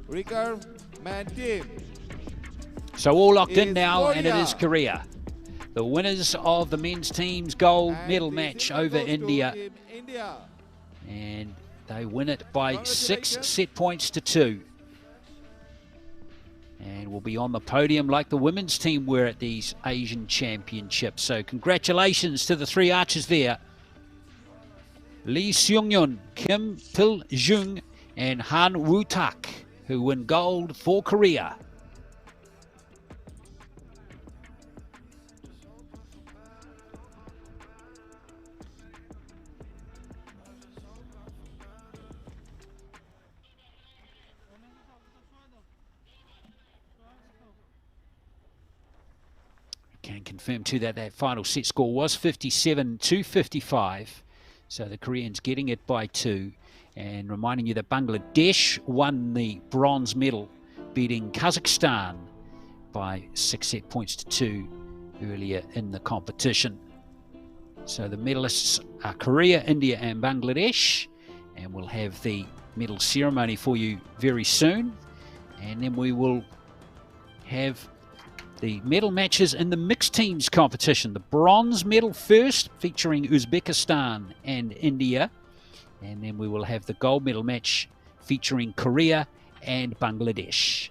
Speaker 4: Recurve man team.
Speaker 1: So all locked in
Speaker 4: Is
Speaker 1: now, and it
Speaker 4: Korea.
Speaker 1: is Korea. The winners of the men's team's gold
Speaker 4: And
Speaker 1: medal
Speaker 4: the
Speaker 1: match
Speaker 4: silver
Speaker 1: over
Speaker 4: goes to
Speaker 1: India.
Speaker 4: Team India.
Speaker 1: And they win it by 6
Speaker 4: Congratulations.
Speaker 1: set points to 2. And will be on the podium like the women's team were at these Asian Championships. So congratulations to the 3 archers there. Lee Seung-yun, Kim Pil-jung, and Han Woo-tak, who win gold for Korea. Can confirm too that that final set score was 57 to 55. So the Koreans getting it by 2. And reminding you that Bangladesh won the bronze medal, beating Kazakhstan by 6 set points to 2 earlier in the competition. So the medalists are Korea, India and Bangladesh. And we'll have the medal ceremony for you very soon. And then we will have the medal matches in the mixed teams competition. The bronze medal first, featuring Uzbekistan and India. And then we will have the gold medal match featuring Korea and Bangladesh.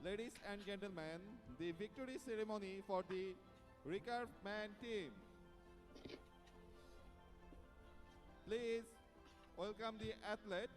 Speaker 4: Ladies and gentlemen, the victory ceremony for the Recurve man team. Please welcome the athlete.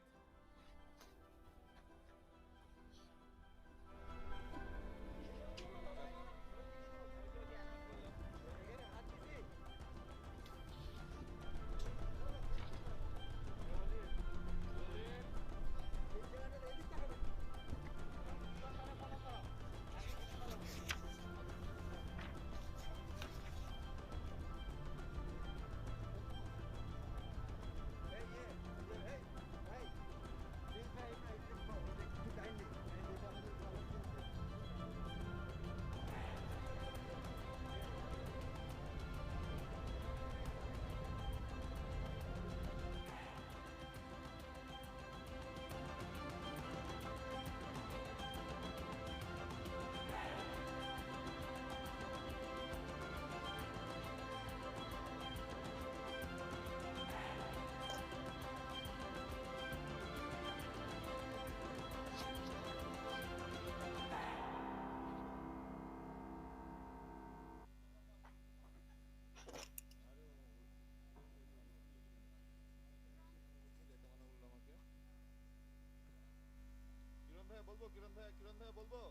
Speaker 4: কিরণ ভাইয়া বলবো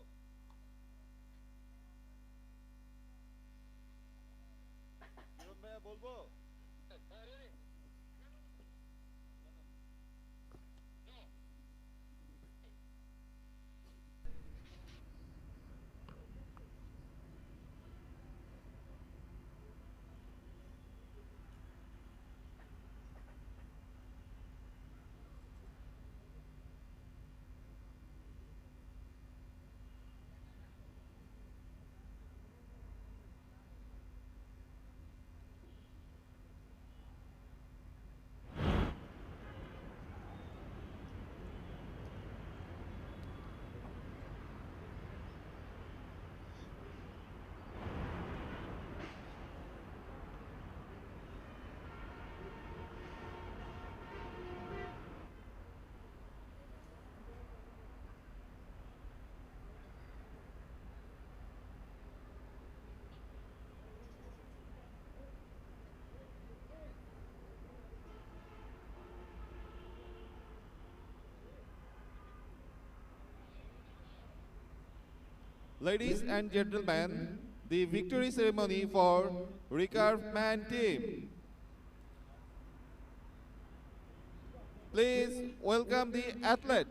Speaker 4: কিরণ ভাইয়া বলবো Ladies and gentlemen, the victory ceremony for Recurve man team. Please welcome the athlete.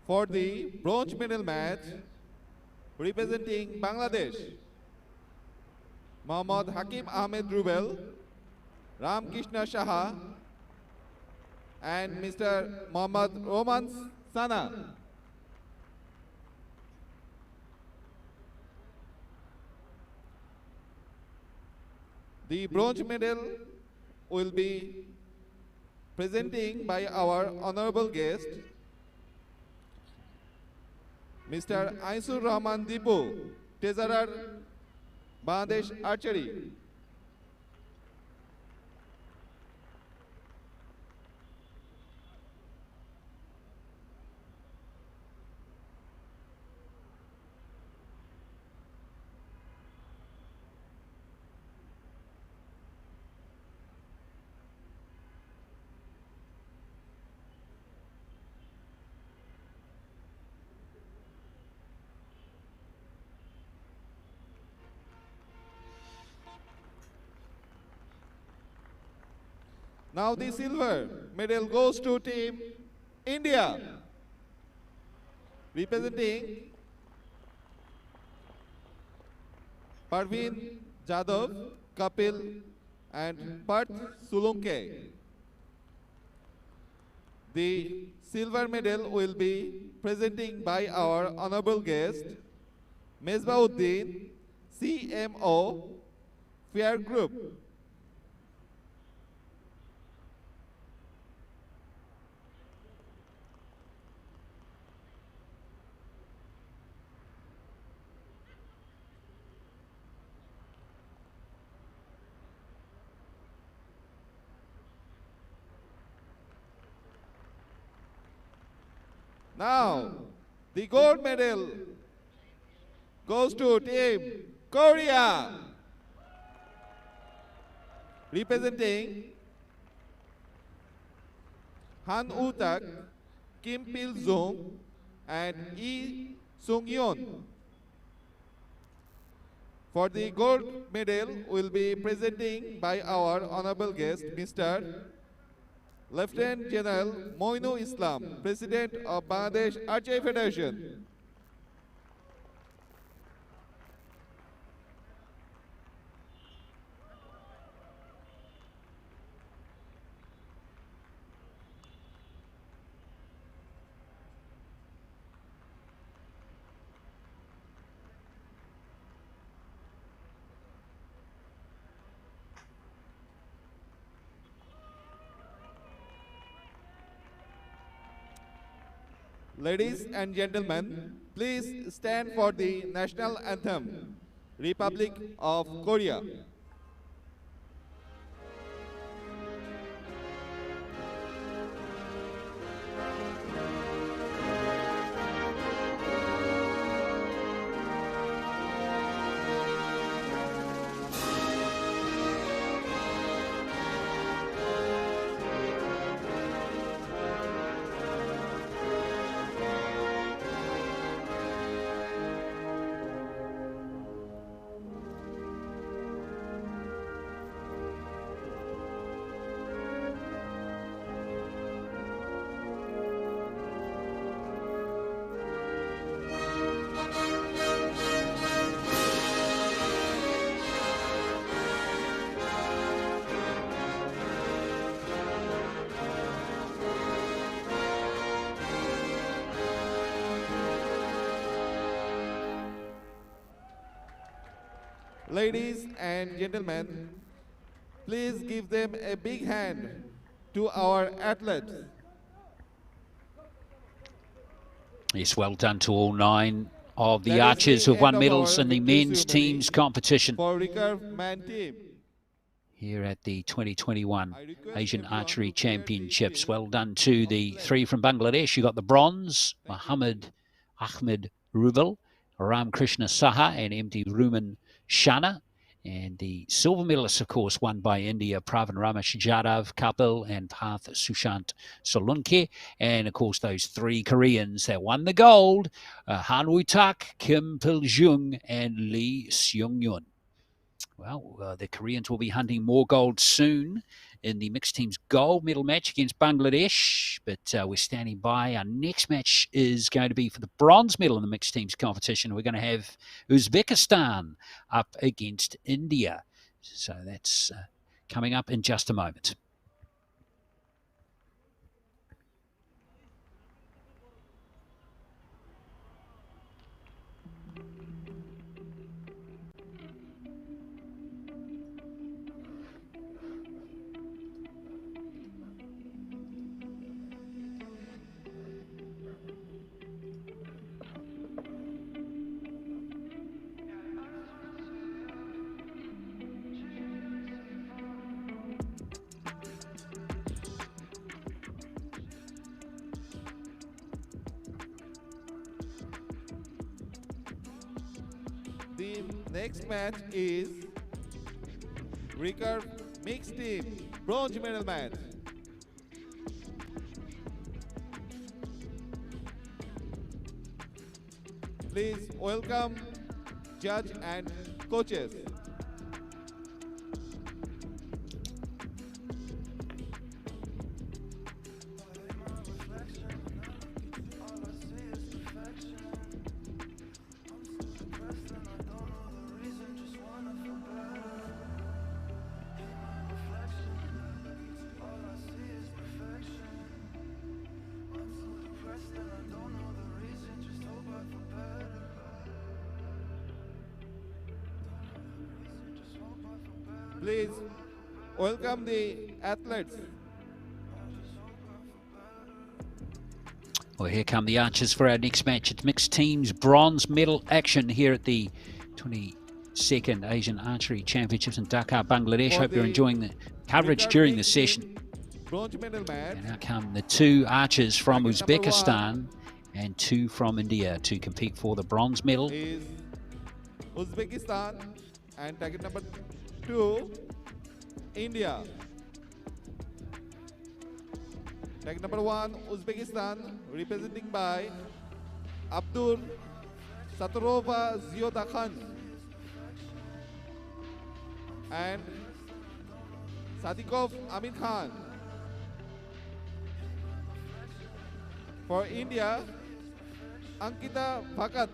Speaker 4: For the bronze medal match, representing Bangladesh, Mohammad Hakim Ahmed Rubel, Ram Krishna Shaha, and Mr. Mohammad Roman Sana. The bronze medal will be presenting by our honorable guest, Mr. Aisur Rahman Dipu, Treasurer, Bangladesh Archery. Now the silver medal goes to Team India, representing Parveen Jadhav, Kapil, and Parth Sulunke. The silver medal will be presenting by our honorable guest, Mesbauddin, CMO, Fair Group. Now, the gold medal goes to Team Korea, representing Han Woo-tak, Kim Pil-jung, and Lee Sung-yeon. For the gold medal, will be presenting by our honorable guest, Mr. Lieutenant General Moinul Islam, President of Bangladesh Archery Federation. Ladies and gentlemen, please stand for the national anthem, Republic of Korea. Ladies and gentlemen, please give them a big hand to our athletes.
Speaker 1: Yes, well done to all 9 of the
Speaker 4: That
Speaker 1: archers
Speaker 4: the
Speaker 1: who've won
Speaker 4: end of
Speaker 1: medals
Speaker 4: our
Speaker 1: in the
Speaker 4: victory
Speaker 1: men's
Speaker 4: ceremony
Speaker 1: teams competition
Speaker 4: for Recurve man team.
Speaker 1: here at the 2021
Speaker 4: I request
Speaker 1: Asian
Speaker 4: everyone
Speaker 1: Archery
Speaker 4: to clear the
Speaker 1: Championships.
Speaker 4: field
Speaker 1: Well done to
Speaker 4: of
Speaker 1: the
Speaker 4: flags.
Speaker 1: 3 from Bangladesh. You got the bronze,
Speaker 4: Thank you.
Speaker 1: Muhammad Ahmed Rubil, Ram Krishna Saha, and MD Ruman Shana. And the silver medalists, of course, won by India, Pravin Ramesh Jadhav, Kapil, and Parth Sushant Solunke. And, of course, those 3 Koreans that won the gold, Han Woo-tak, Kim Pil-jung, and Lee Sung-yeon. Well, the Koreans will be hunting more gold soon in the mixed teams gold medal match against Bangladesh. But we're standing by. Our next match is going to be for the bronze medal in the mixed teams competition. We're going to have Uzbekistan up against India. So that's coming up in just a moment.
Speaker 4: The next match is Recurve mixed team bronze medal match. Please welcome judge and coaches. Please welcome the athletes.
Speaker 1: Well, here come the archers for our next match. It's mixed teams bronze medal action here at the 22nd Asian Archery Championships in Dhaka, Bangladesh.
Speaker 4: For
Speaker 1: Hope you're
Speaker 4: the
Speaker 1: enjoying the coverage
Speaker 4: Recurve
Speaker 1: during the
Speaker 4: mixed
Speaker 1: session.
Speaker 4: team bronze medal match.
Speaker 1: And out come the 2 archers from
Speaker 4: Bracket number
Speaker 1: Uzbekistan and 2 from India to compete for the bronze medal.
Speaker 4: Is Uzbekistan, and target number 2, India. Target number 1, Uzbekistan, representing by Abdul Saturova Ziodakhan and Sadikov Amin Khan. For India, Ankita Bhakat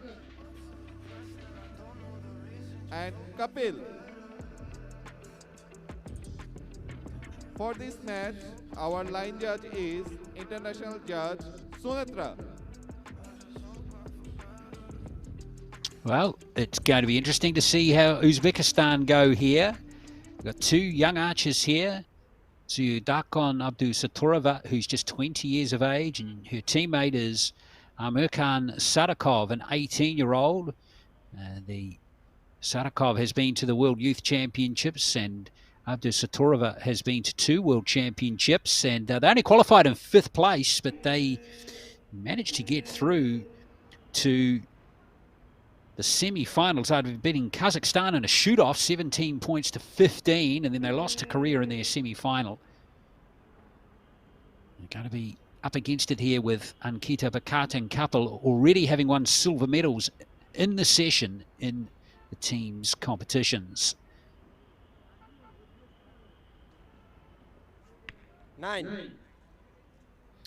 Speaker 4: and Kapil. For this match, our line judge is international judge Sunatra.
Speaker 1: Well, it's going to be interesting to see how Uzbekistan go here. We've got 2 young archers here. Ziodakhan Abdul Saturova, who's just 20 years of age, and her teammate is Amirkhan Sadikov, an 18-year-old. The Sadikov has been to the World Youth Championships, and Abdul Saturova has been to 2 World Championships, and they only qualified in 5th place, but they managed to get through to the semi-finals after beating Kazakhstan in a shoot-off, 17 points to 15, and then they lost to Korea in their semi-final. They're going to be up against it here with Ankita Bhakat and Kapil already having won silver medals in the session in the team's competitions.
Speaker 3: 9.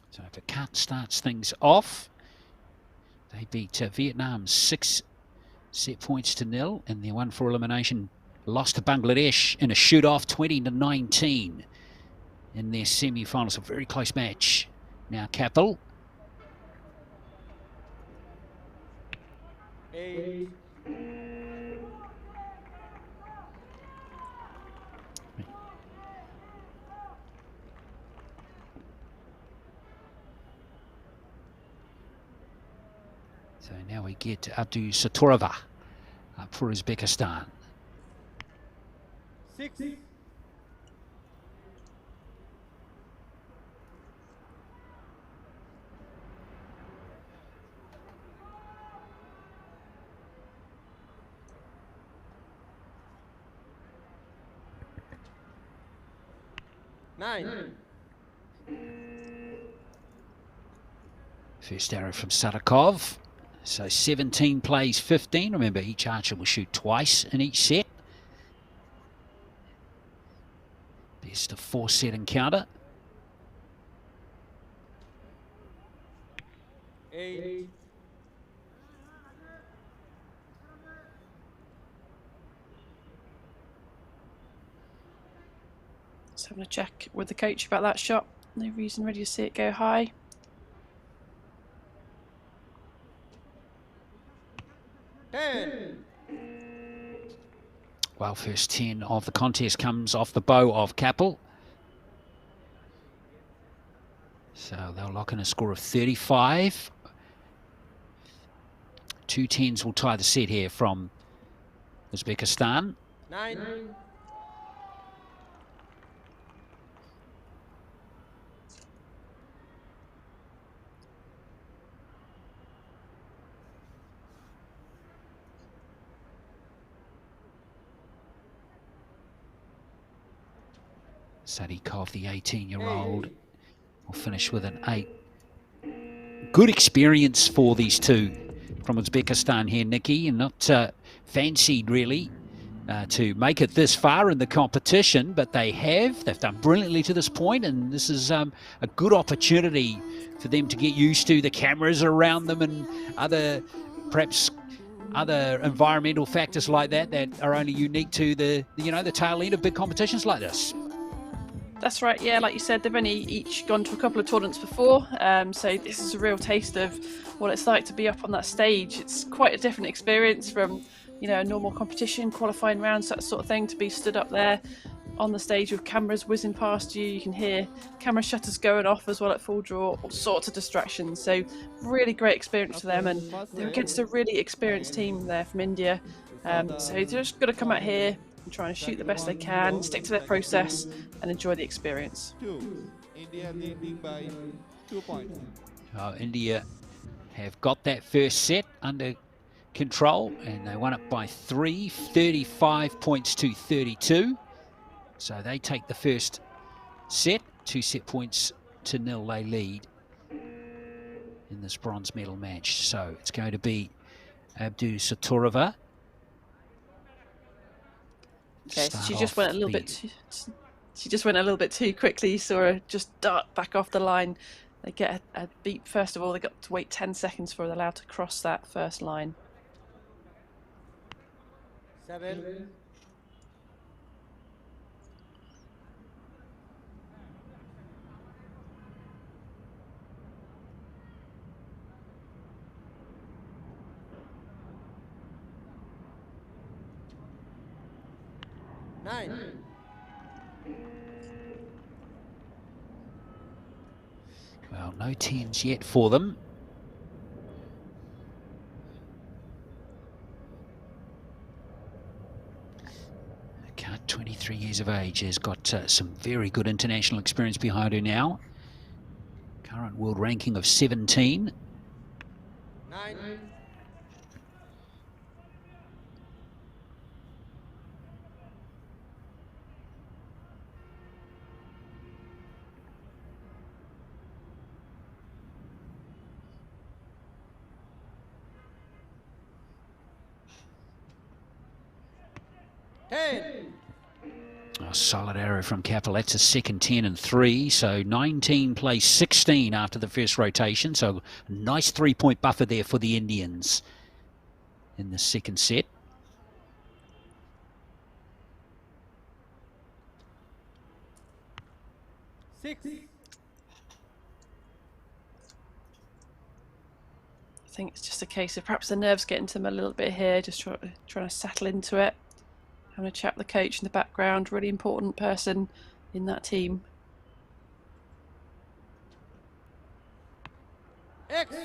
Speaker 1: So Bhakat starts things off. They beat Vietnam 6 set points to 0, and their one for elimination lost to Bangladesh in a shoot-off 20-19 in their semi-finals. A very close match. Now Kapil.
Speaker 3: 8.
Speaker 1: So now we get Abdul Saturova up for Uzbekistan.
Speaker 3: 6. Nine.
Speaker 1: First arrow from Sadikov. So 17 plays 15. Remember, each archer will shoot twice in each set. Best of 4-set encounter.
Speaker 3: 8.
Speaker 2: Just having a check with the coach about that shot. No reason ready to see it go high.
Speaker 3: 10.
Speaker 1: Well, first 10 of the contest comes off the bow of Kapil. So they'll lock in a score of 35. 2 10s will tie the set here from Uzbekistan.
Speaker 3: 9.
Speaker 1: Sadikov, the 18-year-old, will finish with an 8. Good experience for these two from Uzbekistan here, Nikki, and not fancied really to make it this far in the competition, but they have. They've done brilliantly to this point, and this is a good opportunity for them to get used to the cameras around them and perhaps other environmental factors like that are only unique to the tail end of big competitions like this.
Speaker 2: That's right, yeah, like you said, they've only each gone to a couple of tournaments before, so this is a real taste of what it's like to be up on that stage. It's quite a different experience from, a normal competition, qualifying rounds, that sort of thing, to be stood up there on the stage with cameras whizzing past you. You can hear camera shutters going off as well at full draw, all sorts of distractions. So really great experience for them, and they're against a really experienced team there from India. So they're just got to come out here and try and shoot the best they can, stick to their process, and enjoy the experience.
Speaker 4: India leading by 2 points.
Speaker 1: India have got that first set under control, and they won it by 3, 35 points to 32. So they take the first set, 2 set points to 0 they lead in this bronze medal match. So it's going to be Abdu Saturova.
Speaker 2: Okay, so she just went a little bit too, she just went a little bit too quickly. Saw her just dart back off the line. They get a beat first of all. They got to wait 10 seconds before they're allowed to cross that first line.
Speaker 3: 7. 9.
Speaker 1: Well, no 10s yet for them. Kat, 23 years of age, has got some very good international experience behind her now. Current world ranking of 17.
Speaker 3: 9. 10.
Speaker 1: Oh, solid arrow from Capel. That's a second 10 and 3. So 19 plays 16 after the first rotation. So a nice 3-point buffer there for the Indians in the second set.
Speaker 3: Six.
Speaker 2: I think it's just a case of perhaps the nerves getting to them a little bit here, just trying to settle into it. Having a chat with the coach in the background, really important person in that team.
Speaker 3: X.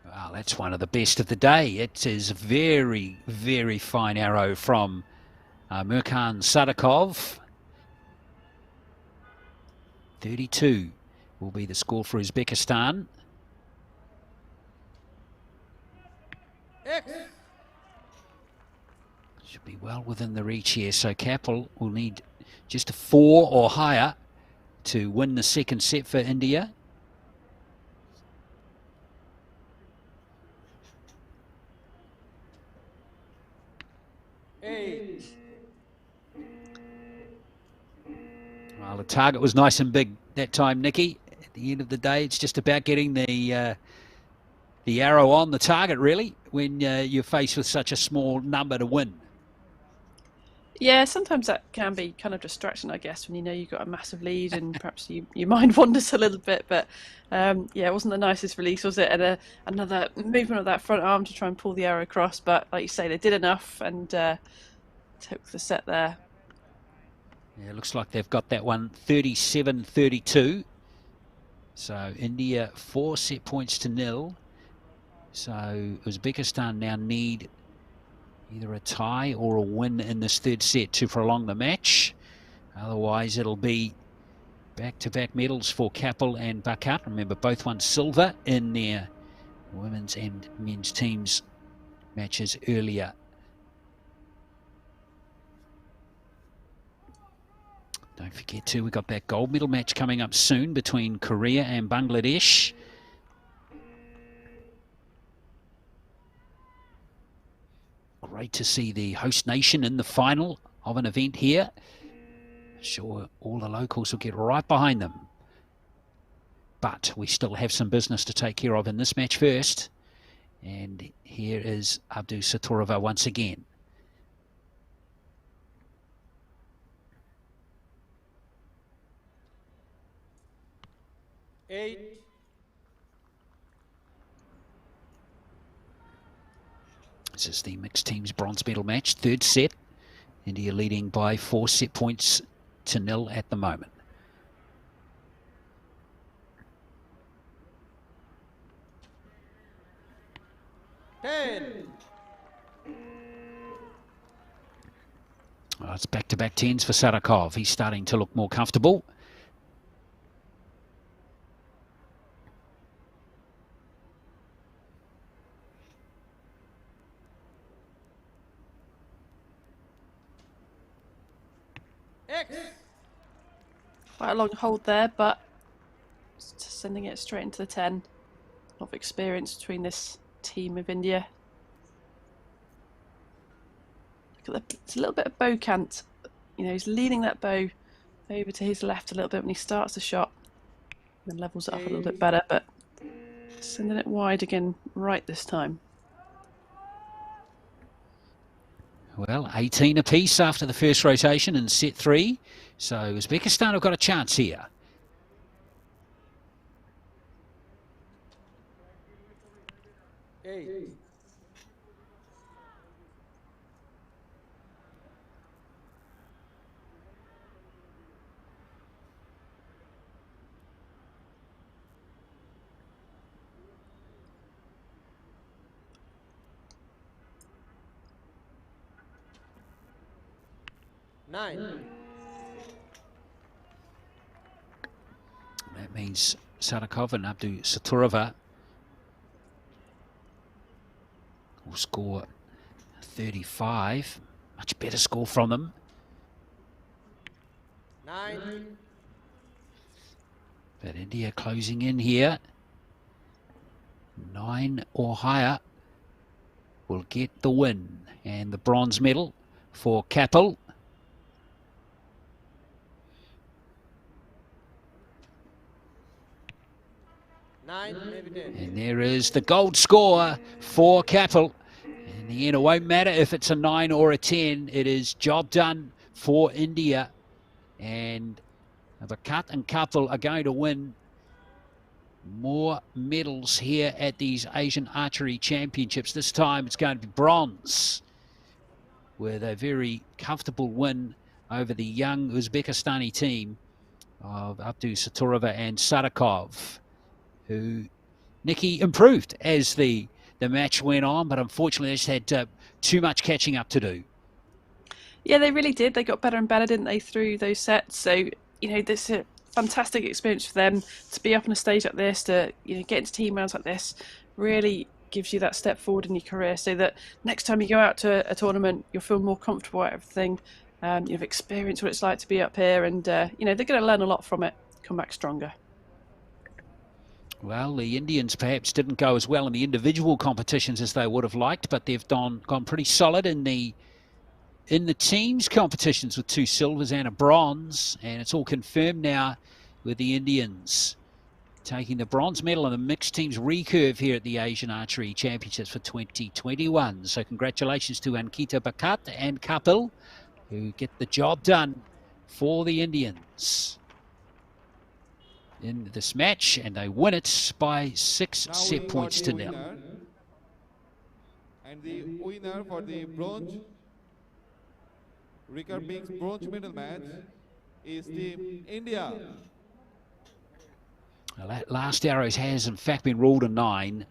Speaker 1: Well, that's one of the best of the day. It is a very, very fine arrow from Mirkan Sadakov. 32 will be the score for Uzbekistan.
Speaker 3: X.
Speaker 1: Should be well within the reach here. So Capel will need just a 4 or higher to win the second set for India.
Speaker 3: Eight.
Speaker 1: Well, the target was nice and big that time, Nikki. At the end of the day, it's just about getting the arrow on the target, really, when you're faced with such a small number to win.
Speaker 2: Yeah, sometimes that can be kind of distraction, I guess, when you know you've got a massive lead and perhaps your mind wanders a little bit. But yeah, it wasn't the nicest release, was it? And another movement of that front arm to try and pull the arrow across. But like you say, they did enough and took the set there.
Speaker 1: Yeah, it looks like they've got that one 37-32. So India 4 set points to 0. So Uzbekistan now need either a tie or a win in this third set to prolong the match. Otherwise, it'll be back-to-back medals for Capel and Bakat. Remember, both won silver in their women's and men's teams matches earlier. Don't forget too, we've got that gold medal match coming up soon between Korea and Bangladesh. Great to see the host nation in the final of an event here. Sure, all the locals will get right behind them. But we still have some business to take care of in this match first. And here is Abdu Saturova once again.
Speaker 3: Eight.
Speaker 1: This is the mixed teams bronze medal match, third set. India leading by 4 set points to 0 at the moment.
Speaker 3: Ten.
Speaker 1: Well, it's back-to-back 10s for Sadakov. He's starting to look more comfortable.
Speaker 3: X.
Speaker 2: Quite a long hold there, but sending it straight into the 10. A lot of experience between this team of India. Look at it's a little bit of bow cant. You know, he's leaning that bow over to his left a little bit when he starts the shot. Then levels it up a little bit better, but sending it wide again right this time.
Speaker 1: Well, 18 apiece after the first rotation in set 3. So Uzbekistan have got a chance here.
Speaker 3: Eight. Nine.
Speaker 1: That means Sadakov and Abdu Saturova will score 35. Much better score from them.
Speaker 3: 9.
Speaker 1: But India closing in here. 9 or higher will get the win. And the bronze medal for Kapil. And there is the gold score for Kapil. In the end, it won't matter if it's a 9 or a 10. It is job done for India. And Bhakat and Kapil are going to win more medals here at these Asian Archery Championships. This time it's going to be bronze, with a very comfortable win over the young Uzbekistani team of Abdu Saturova and Sadakov, who Nikki improved as the match went on, but unfortunately they just had too much catching up to do.
Speaker 2: Yeah, they really did. They got better and better, didn't they, through those sets? So, you know, this is a fantastic experience for them to be up on a stage like this, to, you know, get into team rounds like this, really gives you that step forward in your career, so that next time you go out to a tournament, you'll feel more comfortable at everything. You've experienced what it's like to be up here, and, you know, they're going to learn a lot from it, come back stronger.
Speaker 1: Well, the Indians perhaps didn't go as well in the individual competitions as they would have liked, but they've gone pretty solid in the teams competitions with 2 silvers and a bronze, and it's all confirmed now with the Indians taking the bronze medal in the mixed teams recurve here at the Asian Archery Championships for 2021. So congratulations to Ankita Bhakat and Kapil, who get the job done for the Indians in this match, and they win it by 6 set points to nil.
Speaker 4: And the winner for the bronze Recurve bronze medal match is Team India.
Speaker 1: Well, that last arrows has in fact been ruled a 9,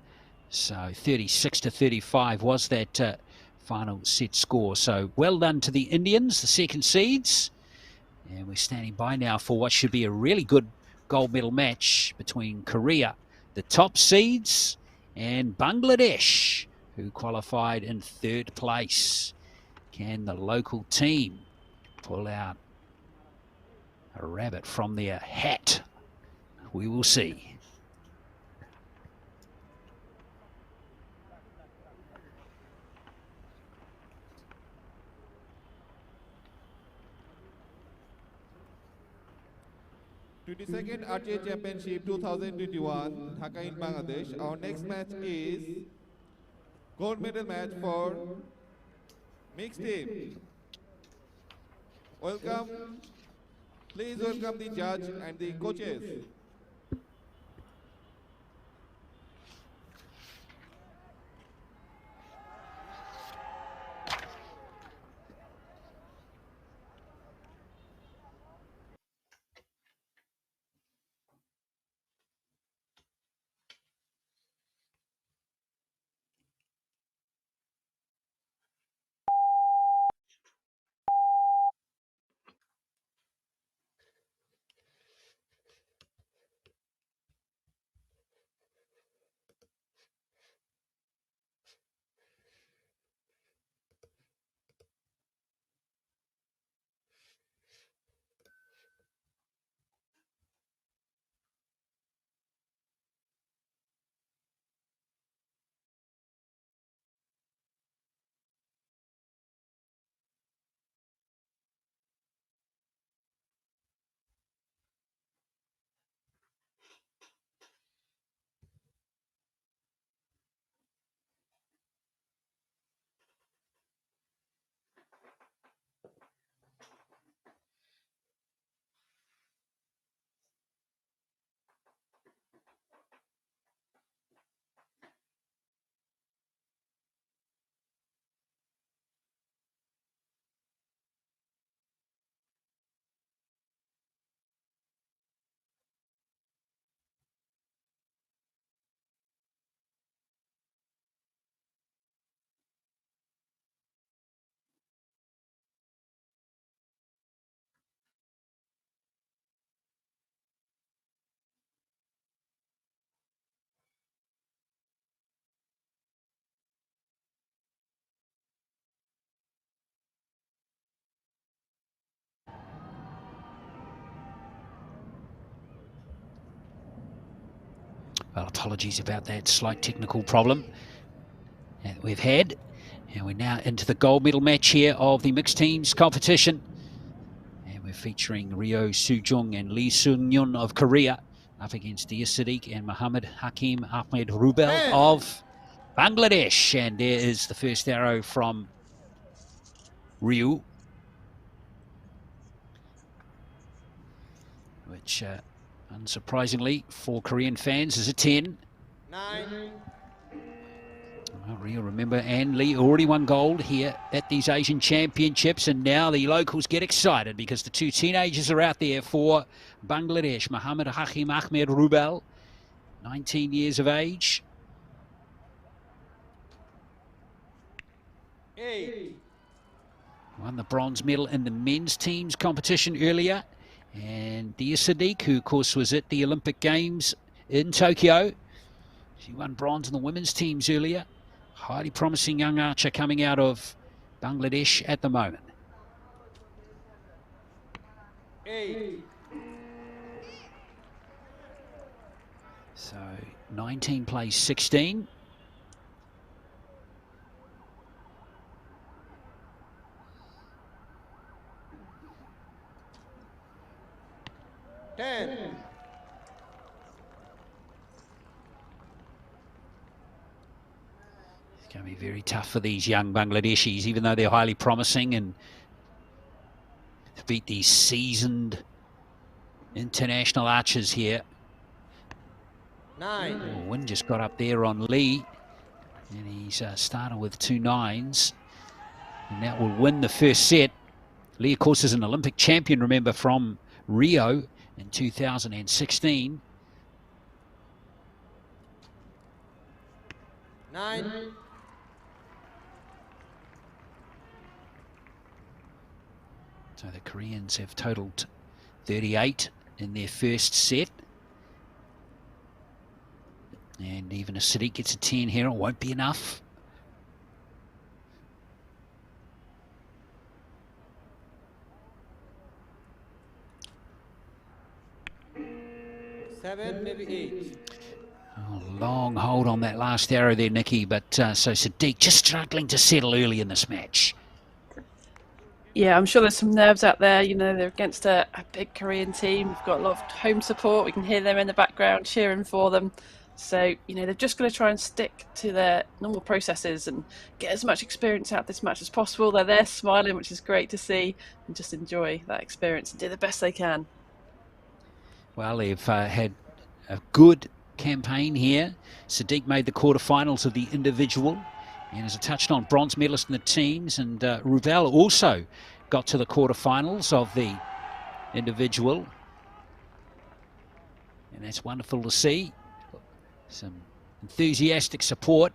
Speaker 1: so 36 to 35 was that final set score. So well done to the Indians, the second seeds, and we're standing by now for what should be a really good gold medal match between Korea, the top seeds, and Bangladesh, who qualified in 3rd place. Can the local team pull out a rabbit from their hat? We will see.
Speaker 4: To the second Archery Championship 2021, Dhaka in Bangladesh. Our next match is gold medal match for mixed team. Welcome. Please welcome the judge and the coaches.
Speaker 1: Well, apologies about that slight technical problem that we've had. And we're now into the gold medal match here of the mixed teams competition. And we're featuring Ryo Sujung and Lee Seung-yun of Korea up against Dia Siddiq and Muhammad Hakim Ahmed Rubel of Bangladesh. And there is the first arrow from Ryu, which unsurprisingly for Korean fans is a 10.
Speaker 3: 9.
Speaker 1: Well, Ryu, remember, and Lee already won gold here at these Asian Championships, and now the locals get excited because the two teenagers are out there for Bangladesh. Muhammad Hakim Ahmed Rubel, 19 years of age.
Speaker 3: 8.
Speaker 1: Won the bronze medal in the men's teams competition earlier. And Dia Siddiq, who of course was at the Olympic Games in Tokyo. She won bronze in the women's teams earlier. Highly promising young archer coming out of Bangladesh at the moment.
Speaker 3: 8.
Speaker 1: So 19 plays 16.
Speaker 3: Ten.
Speaker 1: It's going to be very tough for these young Bangladeshis, even though they're highly promising, and to beat these seasoned international archers here.
Speaker 3: 9.
Speaker 1: Oh, Wynn just got up there on Lee, and he's started with 2 9s, and that will win the first set. Lee, of course, is an Olympic champion, remember, from Rio in 2016.
Speaker 3: 9.
Speaker 1: So the Koreans have totaled 38 in their first set. And even if Siddiq gets a 10 here, it won't be enough.
Speaker 3: 7, maybe 8.
Speaker 1: Oh, long hold on that last arrow there, Nikki. But so Siddiq just struggling to settle early in this match.
Speaker 2: Yeah, I'm sure there's some nerves out there. You know, they're against a big Korean team. We've got a lot of home support. We can hear them in the background cheering for them. So, you know, they're just going to try and stick to their normal processes and get as much experience out of this match as possible. They're there smiling, which is great to see, and just enjoy that experience and do the best they can.
Speaker 1: Well, they've had a good campaign here. Siddiq made the quarterfinals of the individual, and as I touched on, bronze medalist in the teams, and Rubel also got to the quarterfinals of the individual, and that's wonderful to see. Some enthusiastic support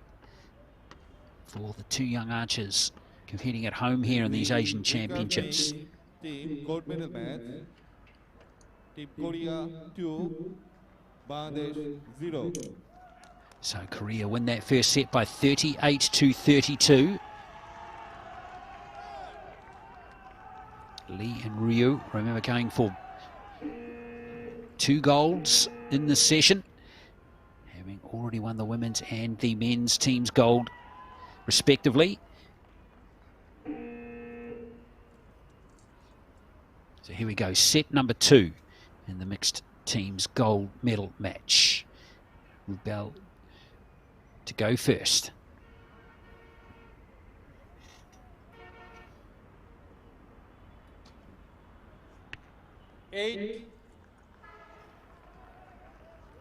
Speaker 1: for the two young archers competing at home here in these Asian Championships.
Speaker 4: Team gold medal match. Team Korea 2, Bangladesh 0.
Speaker 1: So Korea win that first set by 38-32. Lee and Ryu, remember, going for 2 golds in this session, having already won the women's and the men's teams gold respectively. So here we go, set number 2 in the mixed teams gold medal match. Rubel to go first.
Speaker 3: Eight.
Speaker 2: You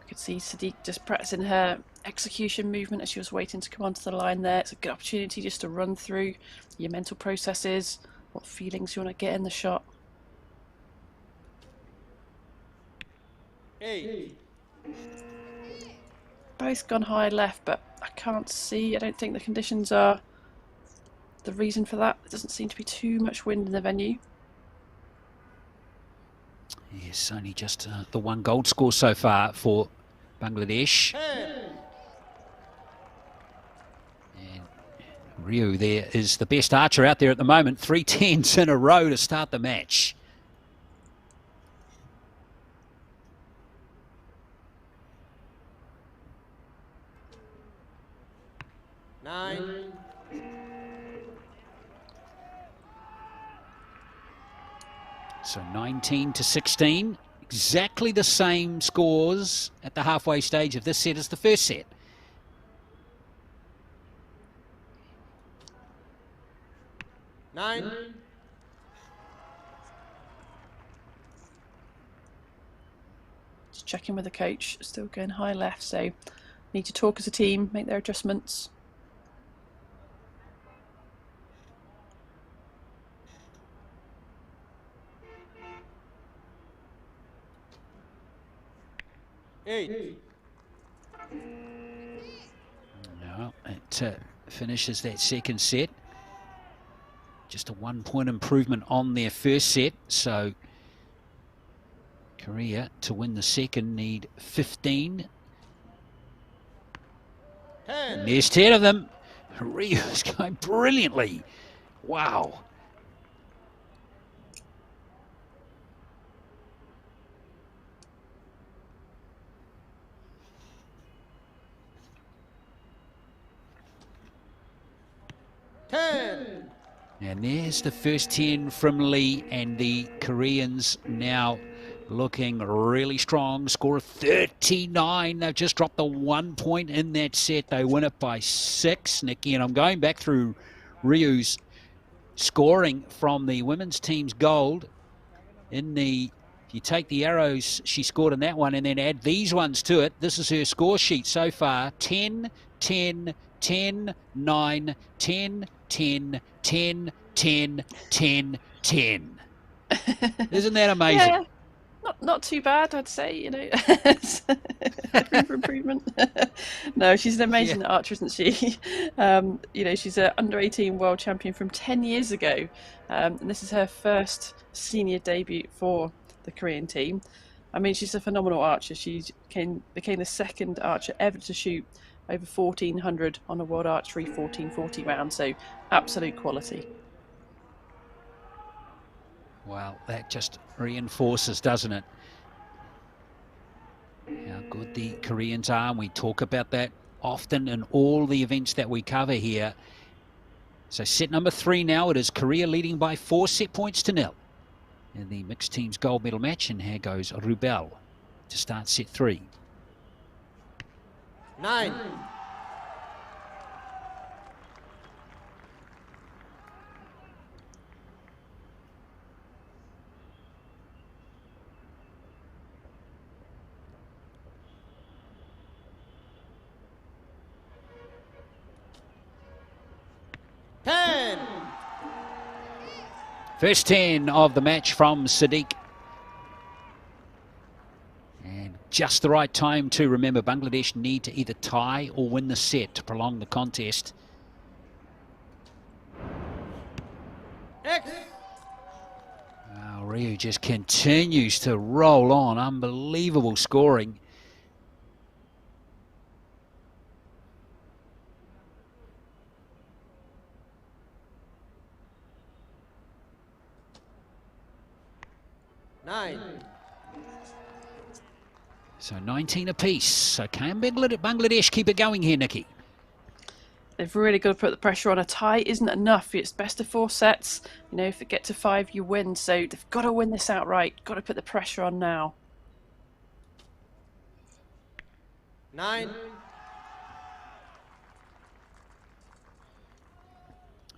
Speaker 2: could see Siddiq just practicing her execution movement as she was waiting to come onto the line there. It's a good opportunity just to run through your mental processes, what feelings you want to get in the shot.
Speaker 3: 8.
Speaker 2: Both gone high left, but I can't see. I don't think the conditions are the reason for that. There doesn't seem to be too much wind in the venue.
Speaker 1: Yes, only just the 1 gold score so far for Bangladesh.
Speaker 3: 10.
Speaker 1: And Ryu there is the best archer out there at the moment. 3 10s in a row to start the match.
Speaker 3: 9.
Speaker 1: So 19-16. Exactly the same scores at the halfway stage of this set as the first set.
Speaker 3: Nine.
Speaker 2: Just checking with the coach. Still going high left, so need to talk as a team, make their adjustments.
Speaker 3: Eight.
Speaker 1: No, it finishes that second set. Just a 1 point improvement on their first set. So Korea, to win the second, need 15.
Speaker 3: 10.
Speaker 1: And there's 10 of them. Rio's going brilliantly. Wow. And there's the first 10 from Lee, and the Koreans now looking really strong. Score of 39. They've just dropped the 1 point in that set. They win it by 6, Nikki. And I'm going back through Ryu's scoring from the women's team's gold. In the, if you take the arrows she scored in that one and then add these ones to it, this is her score sheet so far. 10, 10, 10, 9, 10, 10, 10, 10, 10, 10. Isn't that amazing?
Speaker 2: Yeah, not too bad, I'd say, you know. Room for improvement. No, she's an amazing archer, isn't she? You know, she's an under-18 world champion from 10 years ago. And this is her first senior debut for the Korean team. I mean, she's a phenomenal archer. She became the second archer ever to shoot over 1400 on a World Archery 1440 round, so absolute quality.
Speaker 1: Well, that just reinforces, doesn't it, how good the Koreans are, and we talk about that often in all the events that we cover here. So set number 3 now, it is Korea leading by 4 set points to 0 in the mixed teams gold medal match, and here goes Rubel to start set 3.
Speaker 3: 9.
Speaker 1: First 10 of the match from Sadiq. And just the right time to remember Bangladesh need to either tie or win the set to prolong the contest. Wow, Ryu just continues to roll on. Unbelievable scoring. So 19 apiece. So can Bangladesh keep it going here, Nikki?
Speaker 2: They've really got to put the pressure on. A tie isn't enough. It's best of 4 sets. You know, if it gets to 5, you win. So they've got to win this outright. Got to put the pressure on now.
Speaker 3: 9.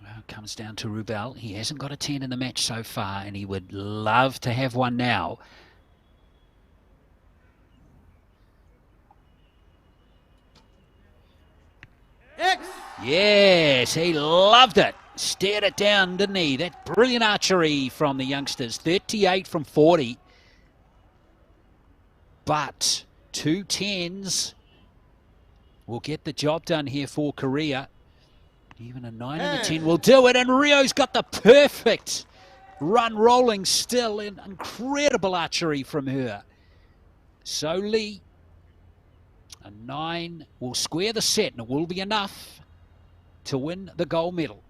Speaker 1: Well, it comes down to Rubel. He hasn't got a 10 in the match so far, and he would love to have one now. Yes, he loved it. Stared it down, didn't he? That brilliant archery from the youngsters. 38 from 40. But 2 10s will get the job done here for Korea. Even a 9 and a 10 will do it. And Rio's got the perfect run rolling still. An incredible archery from her. So Lee, a 9 will square the set, and it will be enough to win the gold medal.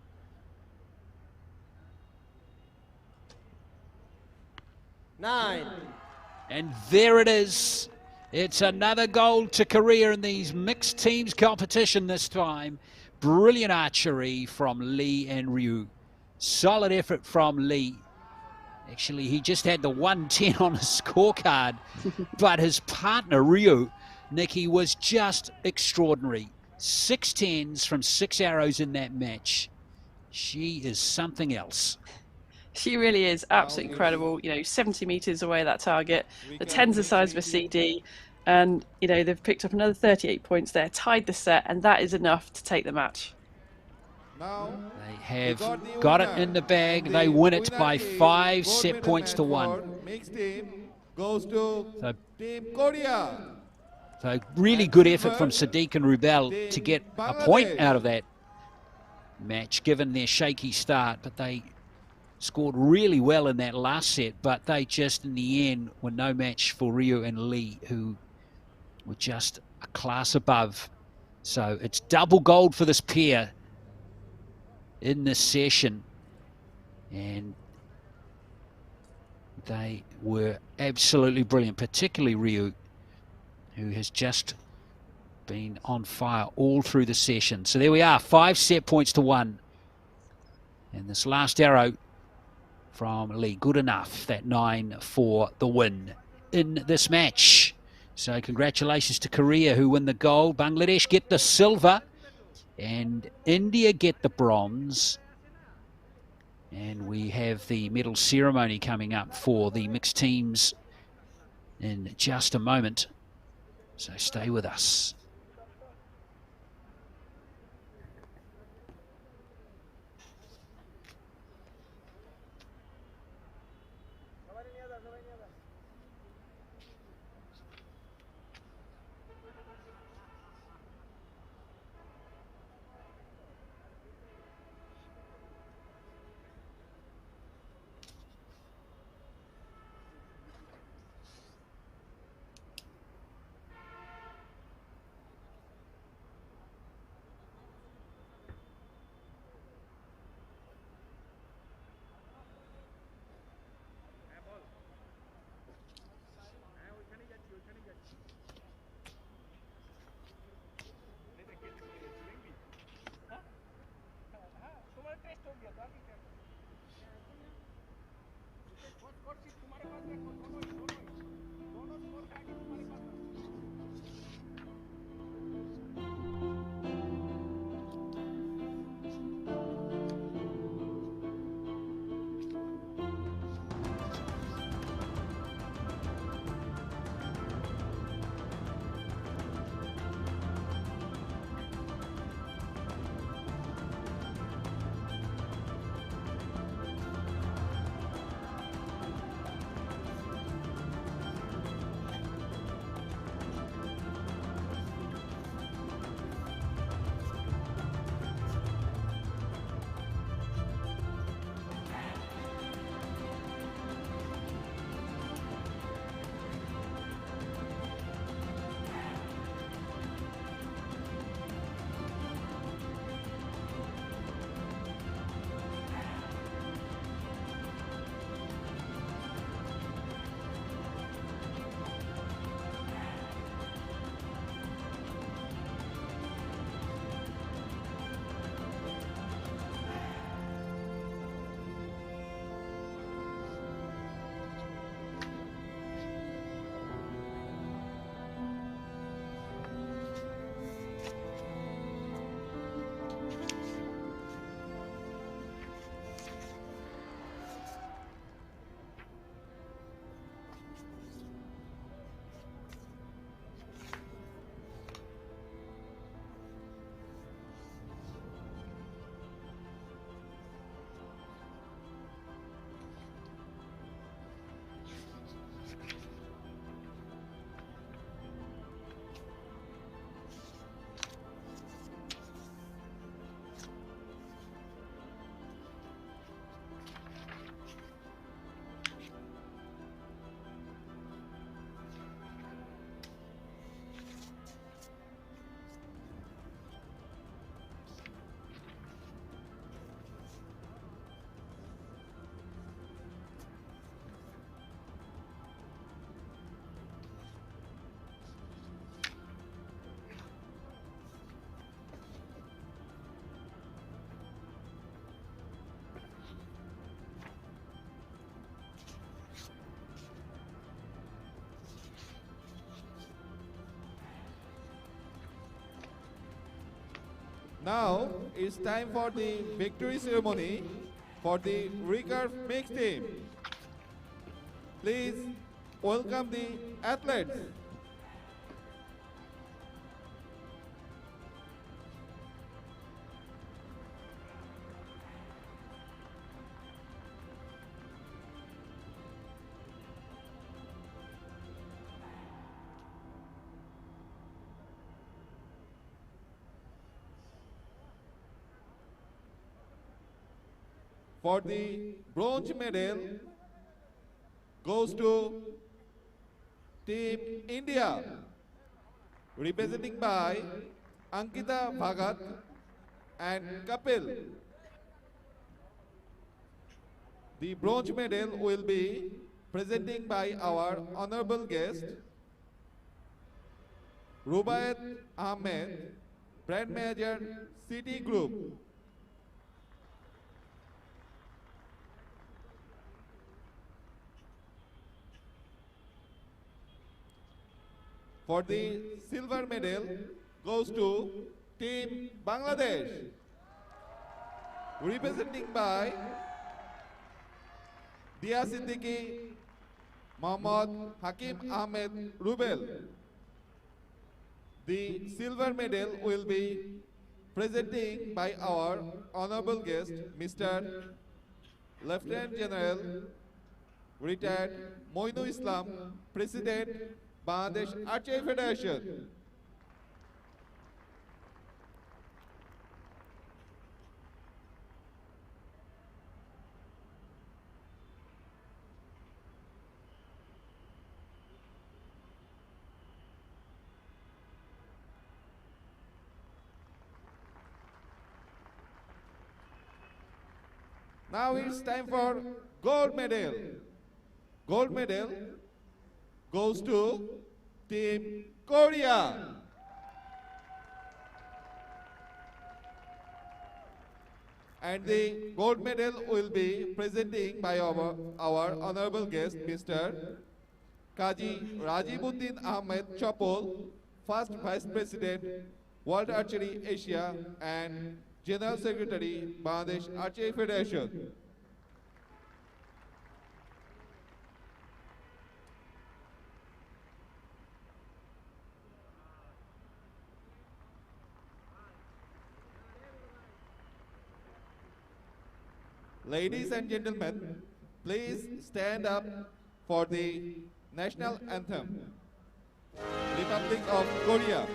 Speaker 3: Nine.
Speaker 1: And there it is. It's another gold to Korea in these mixed teams competition this time. brilliant archery from Lee and Ryu. Solid effort from Lee. Actually, he just had the 110 on his scorecard, but his partner, Ryu, Nikki, was just extraordinary. 6 10s from 6 arrows in that match. She is something else.
Speaker 2: She really is absolutely incredible. 70 meters away that target. The 10's the size of a CD. And, they've picked up another 38 points there, tied the set, and that is enough to take the match.
Speaker 1: They have got it in the bag. They win it by 5 set points to 1.
Speaker 4: Mixed team goes to Team Korea.
Speaker 1: So really good effort from Sadiq and Rubel to get a point out of that match, given their shaky start. But they scored really well in that last set. But they just, in the end, were no match for Ryu and Lee, who were just a class above. So it's double gold for this pair in this session, and they were absolutely brilliant, particularly Ryu, who has just been on fire all through the session. So there we are, 5 set points to 1, and this last arrow from Lee, good enough, that 9 for the win in this match. So congratulations to Korea, who win the gold. Bangladesh get the silver, and India get the bronze. And we have the medal ceremony coming up for the mixed teams in just a moment. So stay with us.
Speaker 4: Now it's time for the victory ceremony for the Recurve mixed team. Please welcome the athletes. For the bronze medal goes to Team India, representing by Ankita Bhagat and Kapil. The bronze medal will be presenting by our honorable guest, Rubaiyat Ahmed, Brand Manager, City Group. For the silver medal goes to Team Bangladesh, representing by Dia Siddiqui, Mohammad Hakim Ahmed Rubel. The silver medal will be presenting by our honorable guest, Mr. Lieutenant General, retired Moinu Islam, President, Bangladesh Archery Federation. Now it's time for gold medal. Gold medal goes to Team Korea. And the gold medal will be presenting by our honorable guest, Mr. Kaji Rajibuddin Ahmed Chapol, first Vice President, World Archery Asia and General Secretary, Bangladesh Archery Federation. Ladies and gentlemen, please stand up for the national anthem, Republic of Korea.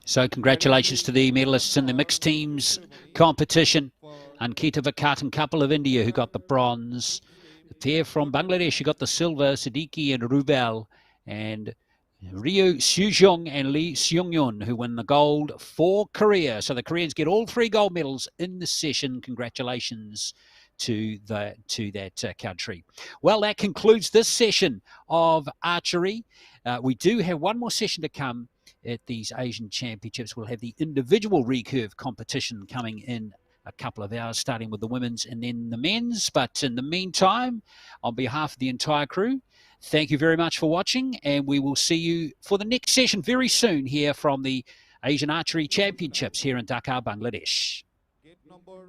Speaker 1: So congratulations to the medalists in the mixed teams competition. Ankita Bhagat and Kapil of India who got the bronze. The pair from Bangladesh who got the silver, Siddiqui and Rubel. And Ryu Sujong and Lee Seung-yun who win the gold for Korea. So the Koreans get all 3 gold medals in the session. Congratulations to that country. Well, that concludes this session of archery. We do have one more session to come at these Asian Championships. We'll have the individual recurve competition coming in a couple of hours, starting with the women's and then the men's. But in the meantime, on behalf of the entire crew, thank you very much for watching, and we will see you for the next session very soon here from the Asian Archery Championships here in Dhaka, Bangladesh.
Speaker 4: Gate number